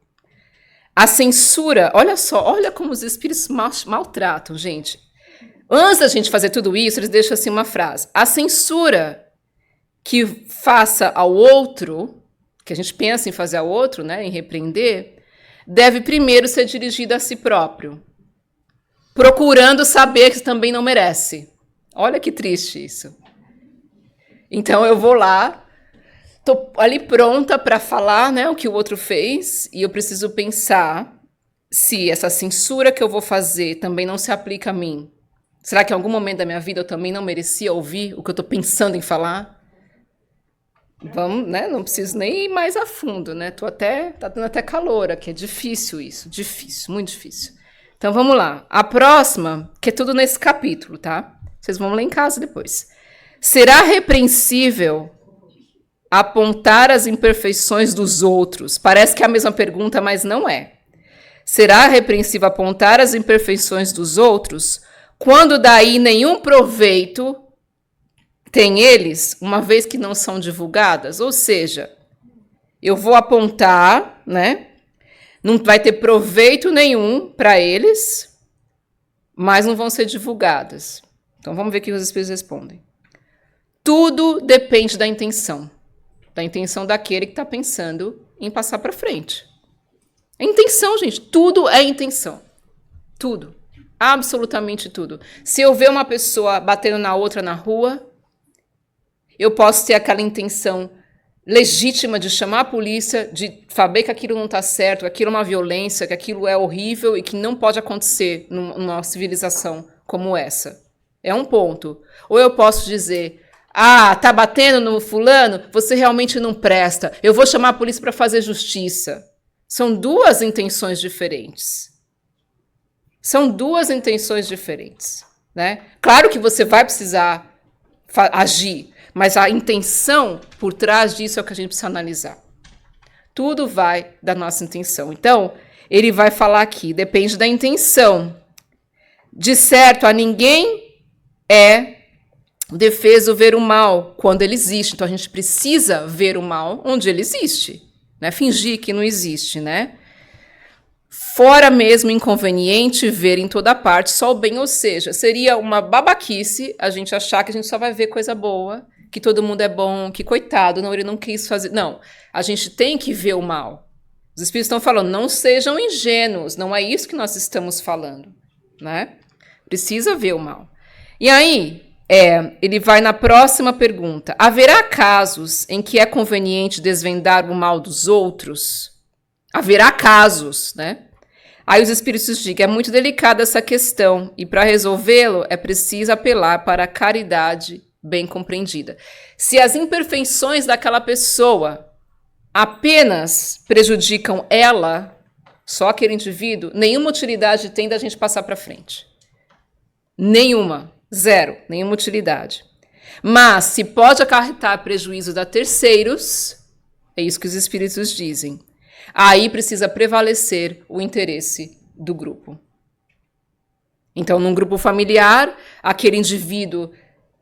A censura, olha só, olha como os espíritos maltratam, gente. Antes da gente fazer tudo isso, eles deixam assim uma frase. A censura que faça ao outro, que a gente pensa em fazer ao outro, né, em repreender, deve primeiro ser dirigida a si próprio, procurando saber que também não merece. Olha que triste isso. Então, eu vou lá, estou ali pronta para falar, né, o que o outro fez, e eu preciso pensar se essa censura que eu vou fazer também não se aplica a mim. Será que em algum momento da minha vida eu também não merecia ouvir o que eu estou pensando em falar? Vamos, né? Não preciso nem ir mais a fundo, né? Tá dando até calor aqui, é difícil isso, difícil, muito difícil. Então, vamos lá. A próxima, que é tudo nesse capítulo, tá? Vocês vão ler em casa depois. Será repreensível apontar as imperfeições dos outros? Parece que é a mesma pergunta, mas não é. Será repreensível apontar as imperfeições dos outros quando daí nenhum proveito tem eles, uma vez que não são divulgadas? Ou seja, eu vou apontar, né? Não vai ter proveito nenhum para eles, mas não vão ser divulgadas. Então, vamos ver o que os espíritos respondem. Tudo depende da intenção daquele que está pensando em passar para frente. É intenção, gente. Tudo é intenção. Tudo. Absolutamente tudo. Se eu ver uma pessoa batendo na outra na rua, eu posso ter aquela intenção legítima de chamar a polícia, de saber que aquilo não está certo, que aquilo é uma violência, que aquilo é horrível e que não pode acontecer numa civilização como essa. É um ponto. Ou eu posso dizer, tá batendo no fulano? Você realmente não presta. Eu vou chamar a polícia para fazer justiça. São duas intenções diferentes. São duas intenções diferentes, né? Claro que você vai precisar agir, mas a intenção por trás disso é o que a gente precisa analisar. Tudo vai da nossa intenção. Então, ele vai falar aqui, depende da intenção. De certo, a ninguém é defeso ver o mal quando ele existe. Então, a gente precisa ver o mal onde ele existe, né? Fingir que não existe, né? Fora mesmo inconveniente ver em toda parte só o bem, ou seja, seria uma babaquice a gente achar que a gente só vai ver coisa boa, que todo mundo é bom, que coitado, não, ele não quis fazer. Não, a gente tem que ver o mal. Os Espíritos estão falando, não sejam ingênuos, não é isso que nós estamos falando, né? Precisa ver o mal. E aí, ele vai na próxima pergunta. Haverá casos em que é conveniente desvendar o mal dos outros? Haverá casos, né? Aí os Espíritos dizem, é muito delicada essa questão, e para resolvê-lo é preciso apelar para a caridade bem compreendida. Se as imperfeições daquela pessoa apenas prejudicam ela, só aquele indivíduo, nenhuma utilidade tem da gente passar para frente. Nenhuma. Zero. Nenhuma utilidade. Mas se pode acarretar prejuízo a terceiros, é isso que os Espíritos dizem. Aí precisa prevalecer o interesse do grupo. Então, num grupo familiar, aquele indivíduo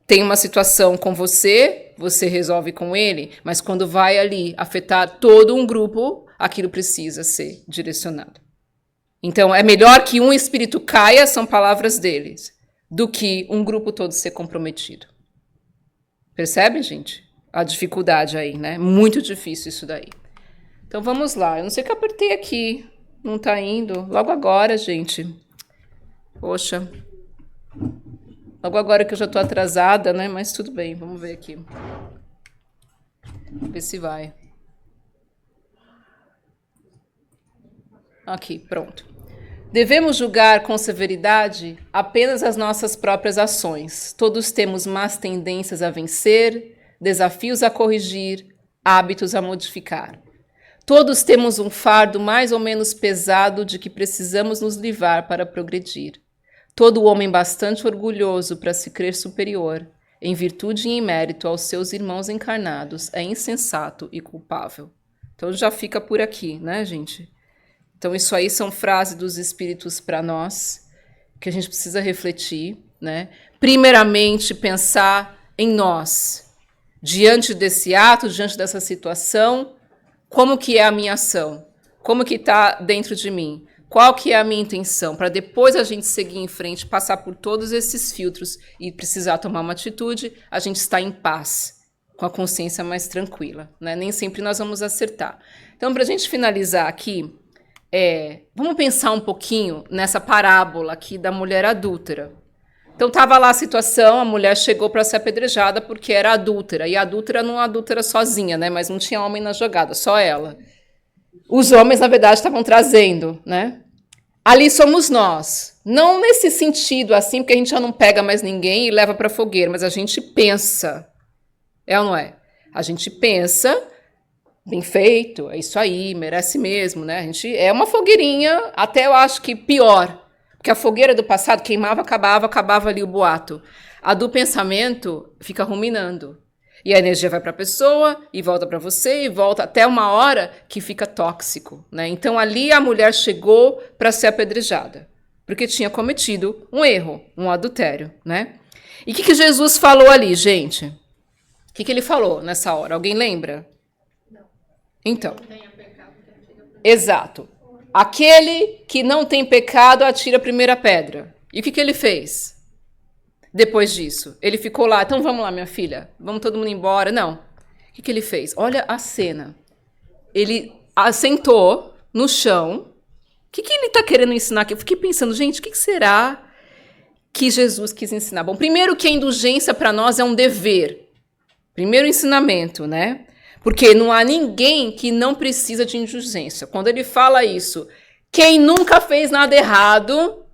tem uma situação com você, você resolve com ele, mas quando vai ali afetar todo um grupo, aquilo precisa ser direcionado. Então, é melhor que um espírito caia, são palavras deles, do que um grupo todo ser comprometido. Percebem, gente? A dificuldade aí, né? Muito difícil isso daí. Então, vamos lá. Eu não sei o que eu apertei aqui. Não tá indo. Logo agora, gente. Poxa. Logo agora que eu já tô atrasada, né? Mas tudo bem. Vamos ver aqui. Ver se vai. Aqui, pronto. Devemos julgar com severidade apenas as nossas próprias ações. Todos temos más tendências a vencer, desafios a corrigir, hábitos a modificar. Todos temos um fardo mais ou menos pesado de que precisamos nos livrar para progredir. Todo homem bastante orgulhoso para se crer superior, em virtude e em mérito aos seus irmãos encarnados, é insensato e culpável. Então já fica por aqui, né, gente? Então isso aí são frases dos Espíritos para nós, que a gente precisa refletir, né? Primeiramente, pensar em nós. Diante desse ato, diante dessa situação, como que é a minha ação? Como que está dentro de mim? Qual que é a minha intenção? Para depois a gente seguir em frente, passar por todos esses filtros e precisar tomar uma atitude, a gente está em paz, com a consciência mais tranquila, né? Nem sempre nós vamos acertar. Então, para a gente finalizar aqui, vamos pensar um pouquinho nessa parábola aqui da mulher adúltera. Então, estava lá a situação, a mulher chegou para ser apedrejada porque era adúltera. E a adúltera não adúltera sozinha, né? Mas não tinha homem na jogada, só ela. Os homens, na verdade, estavam trazendo, né? Ali somos nós. Não nesse sentido, assim, porque a gente já não pega mais ninguém e leva para a fogueira, mas a gente pensa. É ou não é? A gente pensa, bem feito, é isso aí, merece mesmo, né? A gente é uma fogueirinha, até eu acho que pior. Porque a fogueira do passado queimava, acabava ali o boato. A do pensamento fica ruminando. E a energia vai para a pessoa, e volta para você, e volta até uma hora que fica tóxico, né? Então ali a mulher chegou para ser apedrejada, porque tinha cometido um erro, um adultério, né? E o que Jesus falou ali, gente? O que ele falou nessa hora? Alguém lembra? Não. Então. Não tenha pecado, que atire a primeira. Exato. Aquele que não tem pecado atira a primeira pedra. E o que ele fez? Depois disso, ele ficou lá. Então vamos lá, minha filha. Vamos todo mundo embora. Não. O que ele fez? Olha a cena. Ele sentou no chão. O que ele está querendo ensinar aqui? Eu fiquei pensando, gente, o que será que Jesus quis ensinar? Bom, primeiro que a indulgência para nós é um dever. Primeiro ensinamento, né? Porque não há ninguém que não precisa de indulgência. Quando ele fala isso, quem nunca fez nada errado,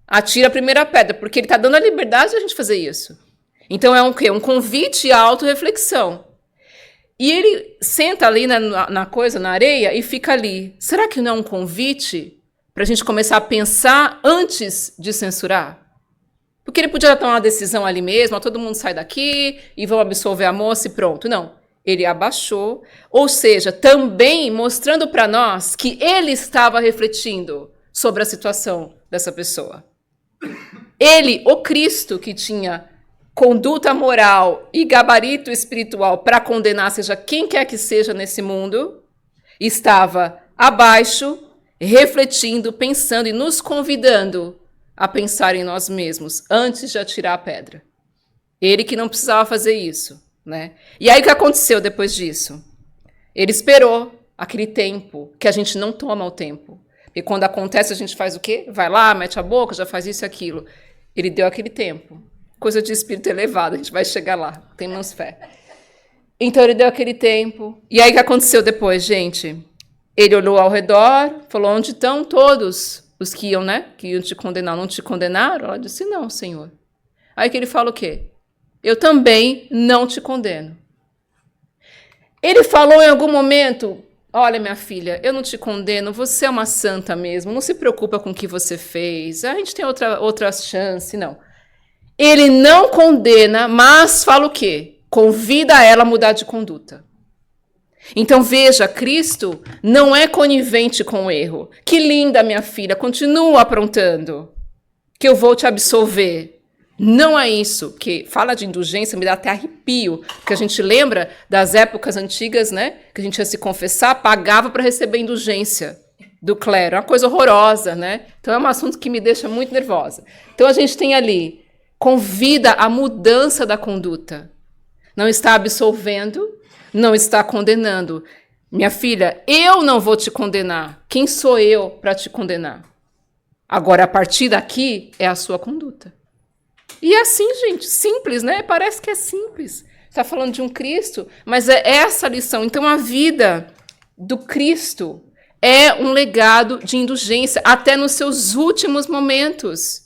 atira a primeira pedra, porque ele está dando a liberdade de a gente fazer isso. Então é um quê? Um convite à autorreflexão. E ele senta ali na coisa, na areia, e fica ali. Será que não é um convite para a gente começar a pensar antes de censurar? Porque ele podia tomar uma decisão ali mesmo, todo mundo sai daqui e vão absolver a moça e pronto. Não, ele abaixou, ou seja, também mostrando para nós que ele estava refletindo sobre a situação dessa pessoa. Ele, o Cristo, que tinha conduta moral e gabarito espiritual para condenar, seja quem quer que seja nesse mundo, estava abaixo, refletindo, pensando e nos convidando a pensar em nós mesmos antes de atirar a pedra. Ele que não precisava fazer isso, né? E aí o que aconteceu depois disso? Ele esperou aquele tempo, que a gente não toma o tempo. E quando acontece, a gente faz o quê? Vai lá, mete a boca, já faz isso e aquilo. Ele deu aquele tempo. Coisa de espírito elevado, a gente vai chegar lá, temos fé. Então ele deu aquele tempo. E aí o que aconteceu depois, gente? Ele olhou ao redor, falou, onde estão todos os que iam, né? Que iam te condenar, não te condenaram? Ela disse, não, Senhor. Aí que ele fala o quê? Eu também não te condeno. Ele falou em algum momento, olha, minha filha, eu não te condeno, você é uma santa mesmo, não se preocupa com o que você fez, a gente tem outra chance, não. Ele não condena, mas fala o quê? Convida ela a mudar de conduta. Então veja, Cristo não é conivente com o erro. Que linda, minha filha, continua aprontando, que eu vou te absolver. Não é isso, que fala de indulgência, me dá até arrepio, porque a gente lembra das épocas antigas, né, que a gente ia se confessar, pagava para receber indulgência do clero, é uma coisa horrorosa, né? Então é um assunto que me deixa muito nervosa. Então a gente tem ali, convida a mudança da conduta. Não está absolvendo, não está condenando. Minha filha, eu não vou te condenar. Quem sou eu para te condenar? Agora, a partir daqui, é a sua conduta. E é assim, gente, simples, né? Parece que é simples. Está falando de um Cristo, mas é essa a lição. Então, a vida do Cristo é um legado de indulgência, até nos seus últimos momentos.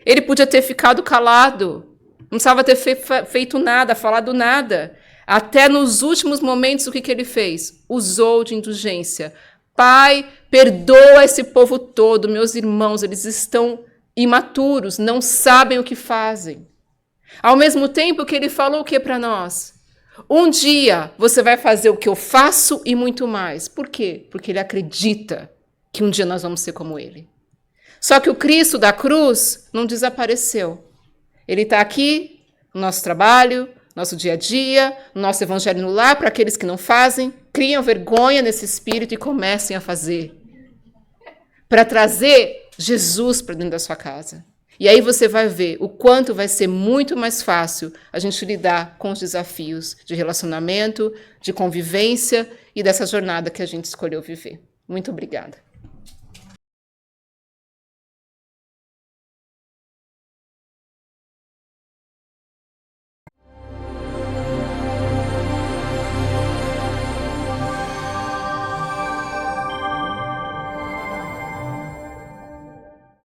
Ele podia ter ficado calado, não precisava ter feito nada, falado nada. Até nos últimos momentos, o que ele fez? Usou de indulgência. Pai, perdoa esse povo todo, meus irmãos, eles estão imaturos, não sabem o que fazem. Ao mesmo tempo que ele falou o que para nós? Um dia você vai fazer o que eu faço e muito mais. Por quê? Porque ele acredita que um dia nós vamos ser como ele. Só que o Cristo da cruz não desapareceu. Ele está aqui no nosso trabalho, nosso dia a dia, no nosso evangelho no lar, para aqueles que não fazem, criam vergonha nesse espírito e comecem a fazer. Para trazer Jesus para dentro da sua casa. E aí você vai ver o quanto vai ser muito mais fácil a gente lidar com os desafios de relacionamento, de convivência e dessa jornada que a gente escolheu viver. Muito obrigada.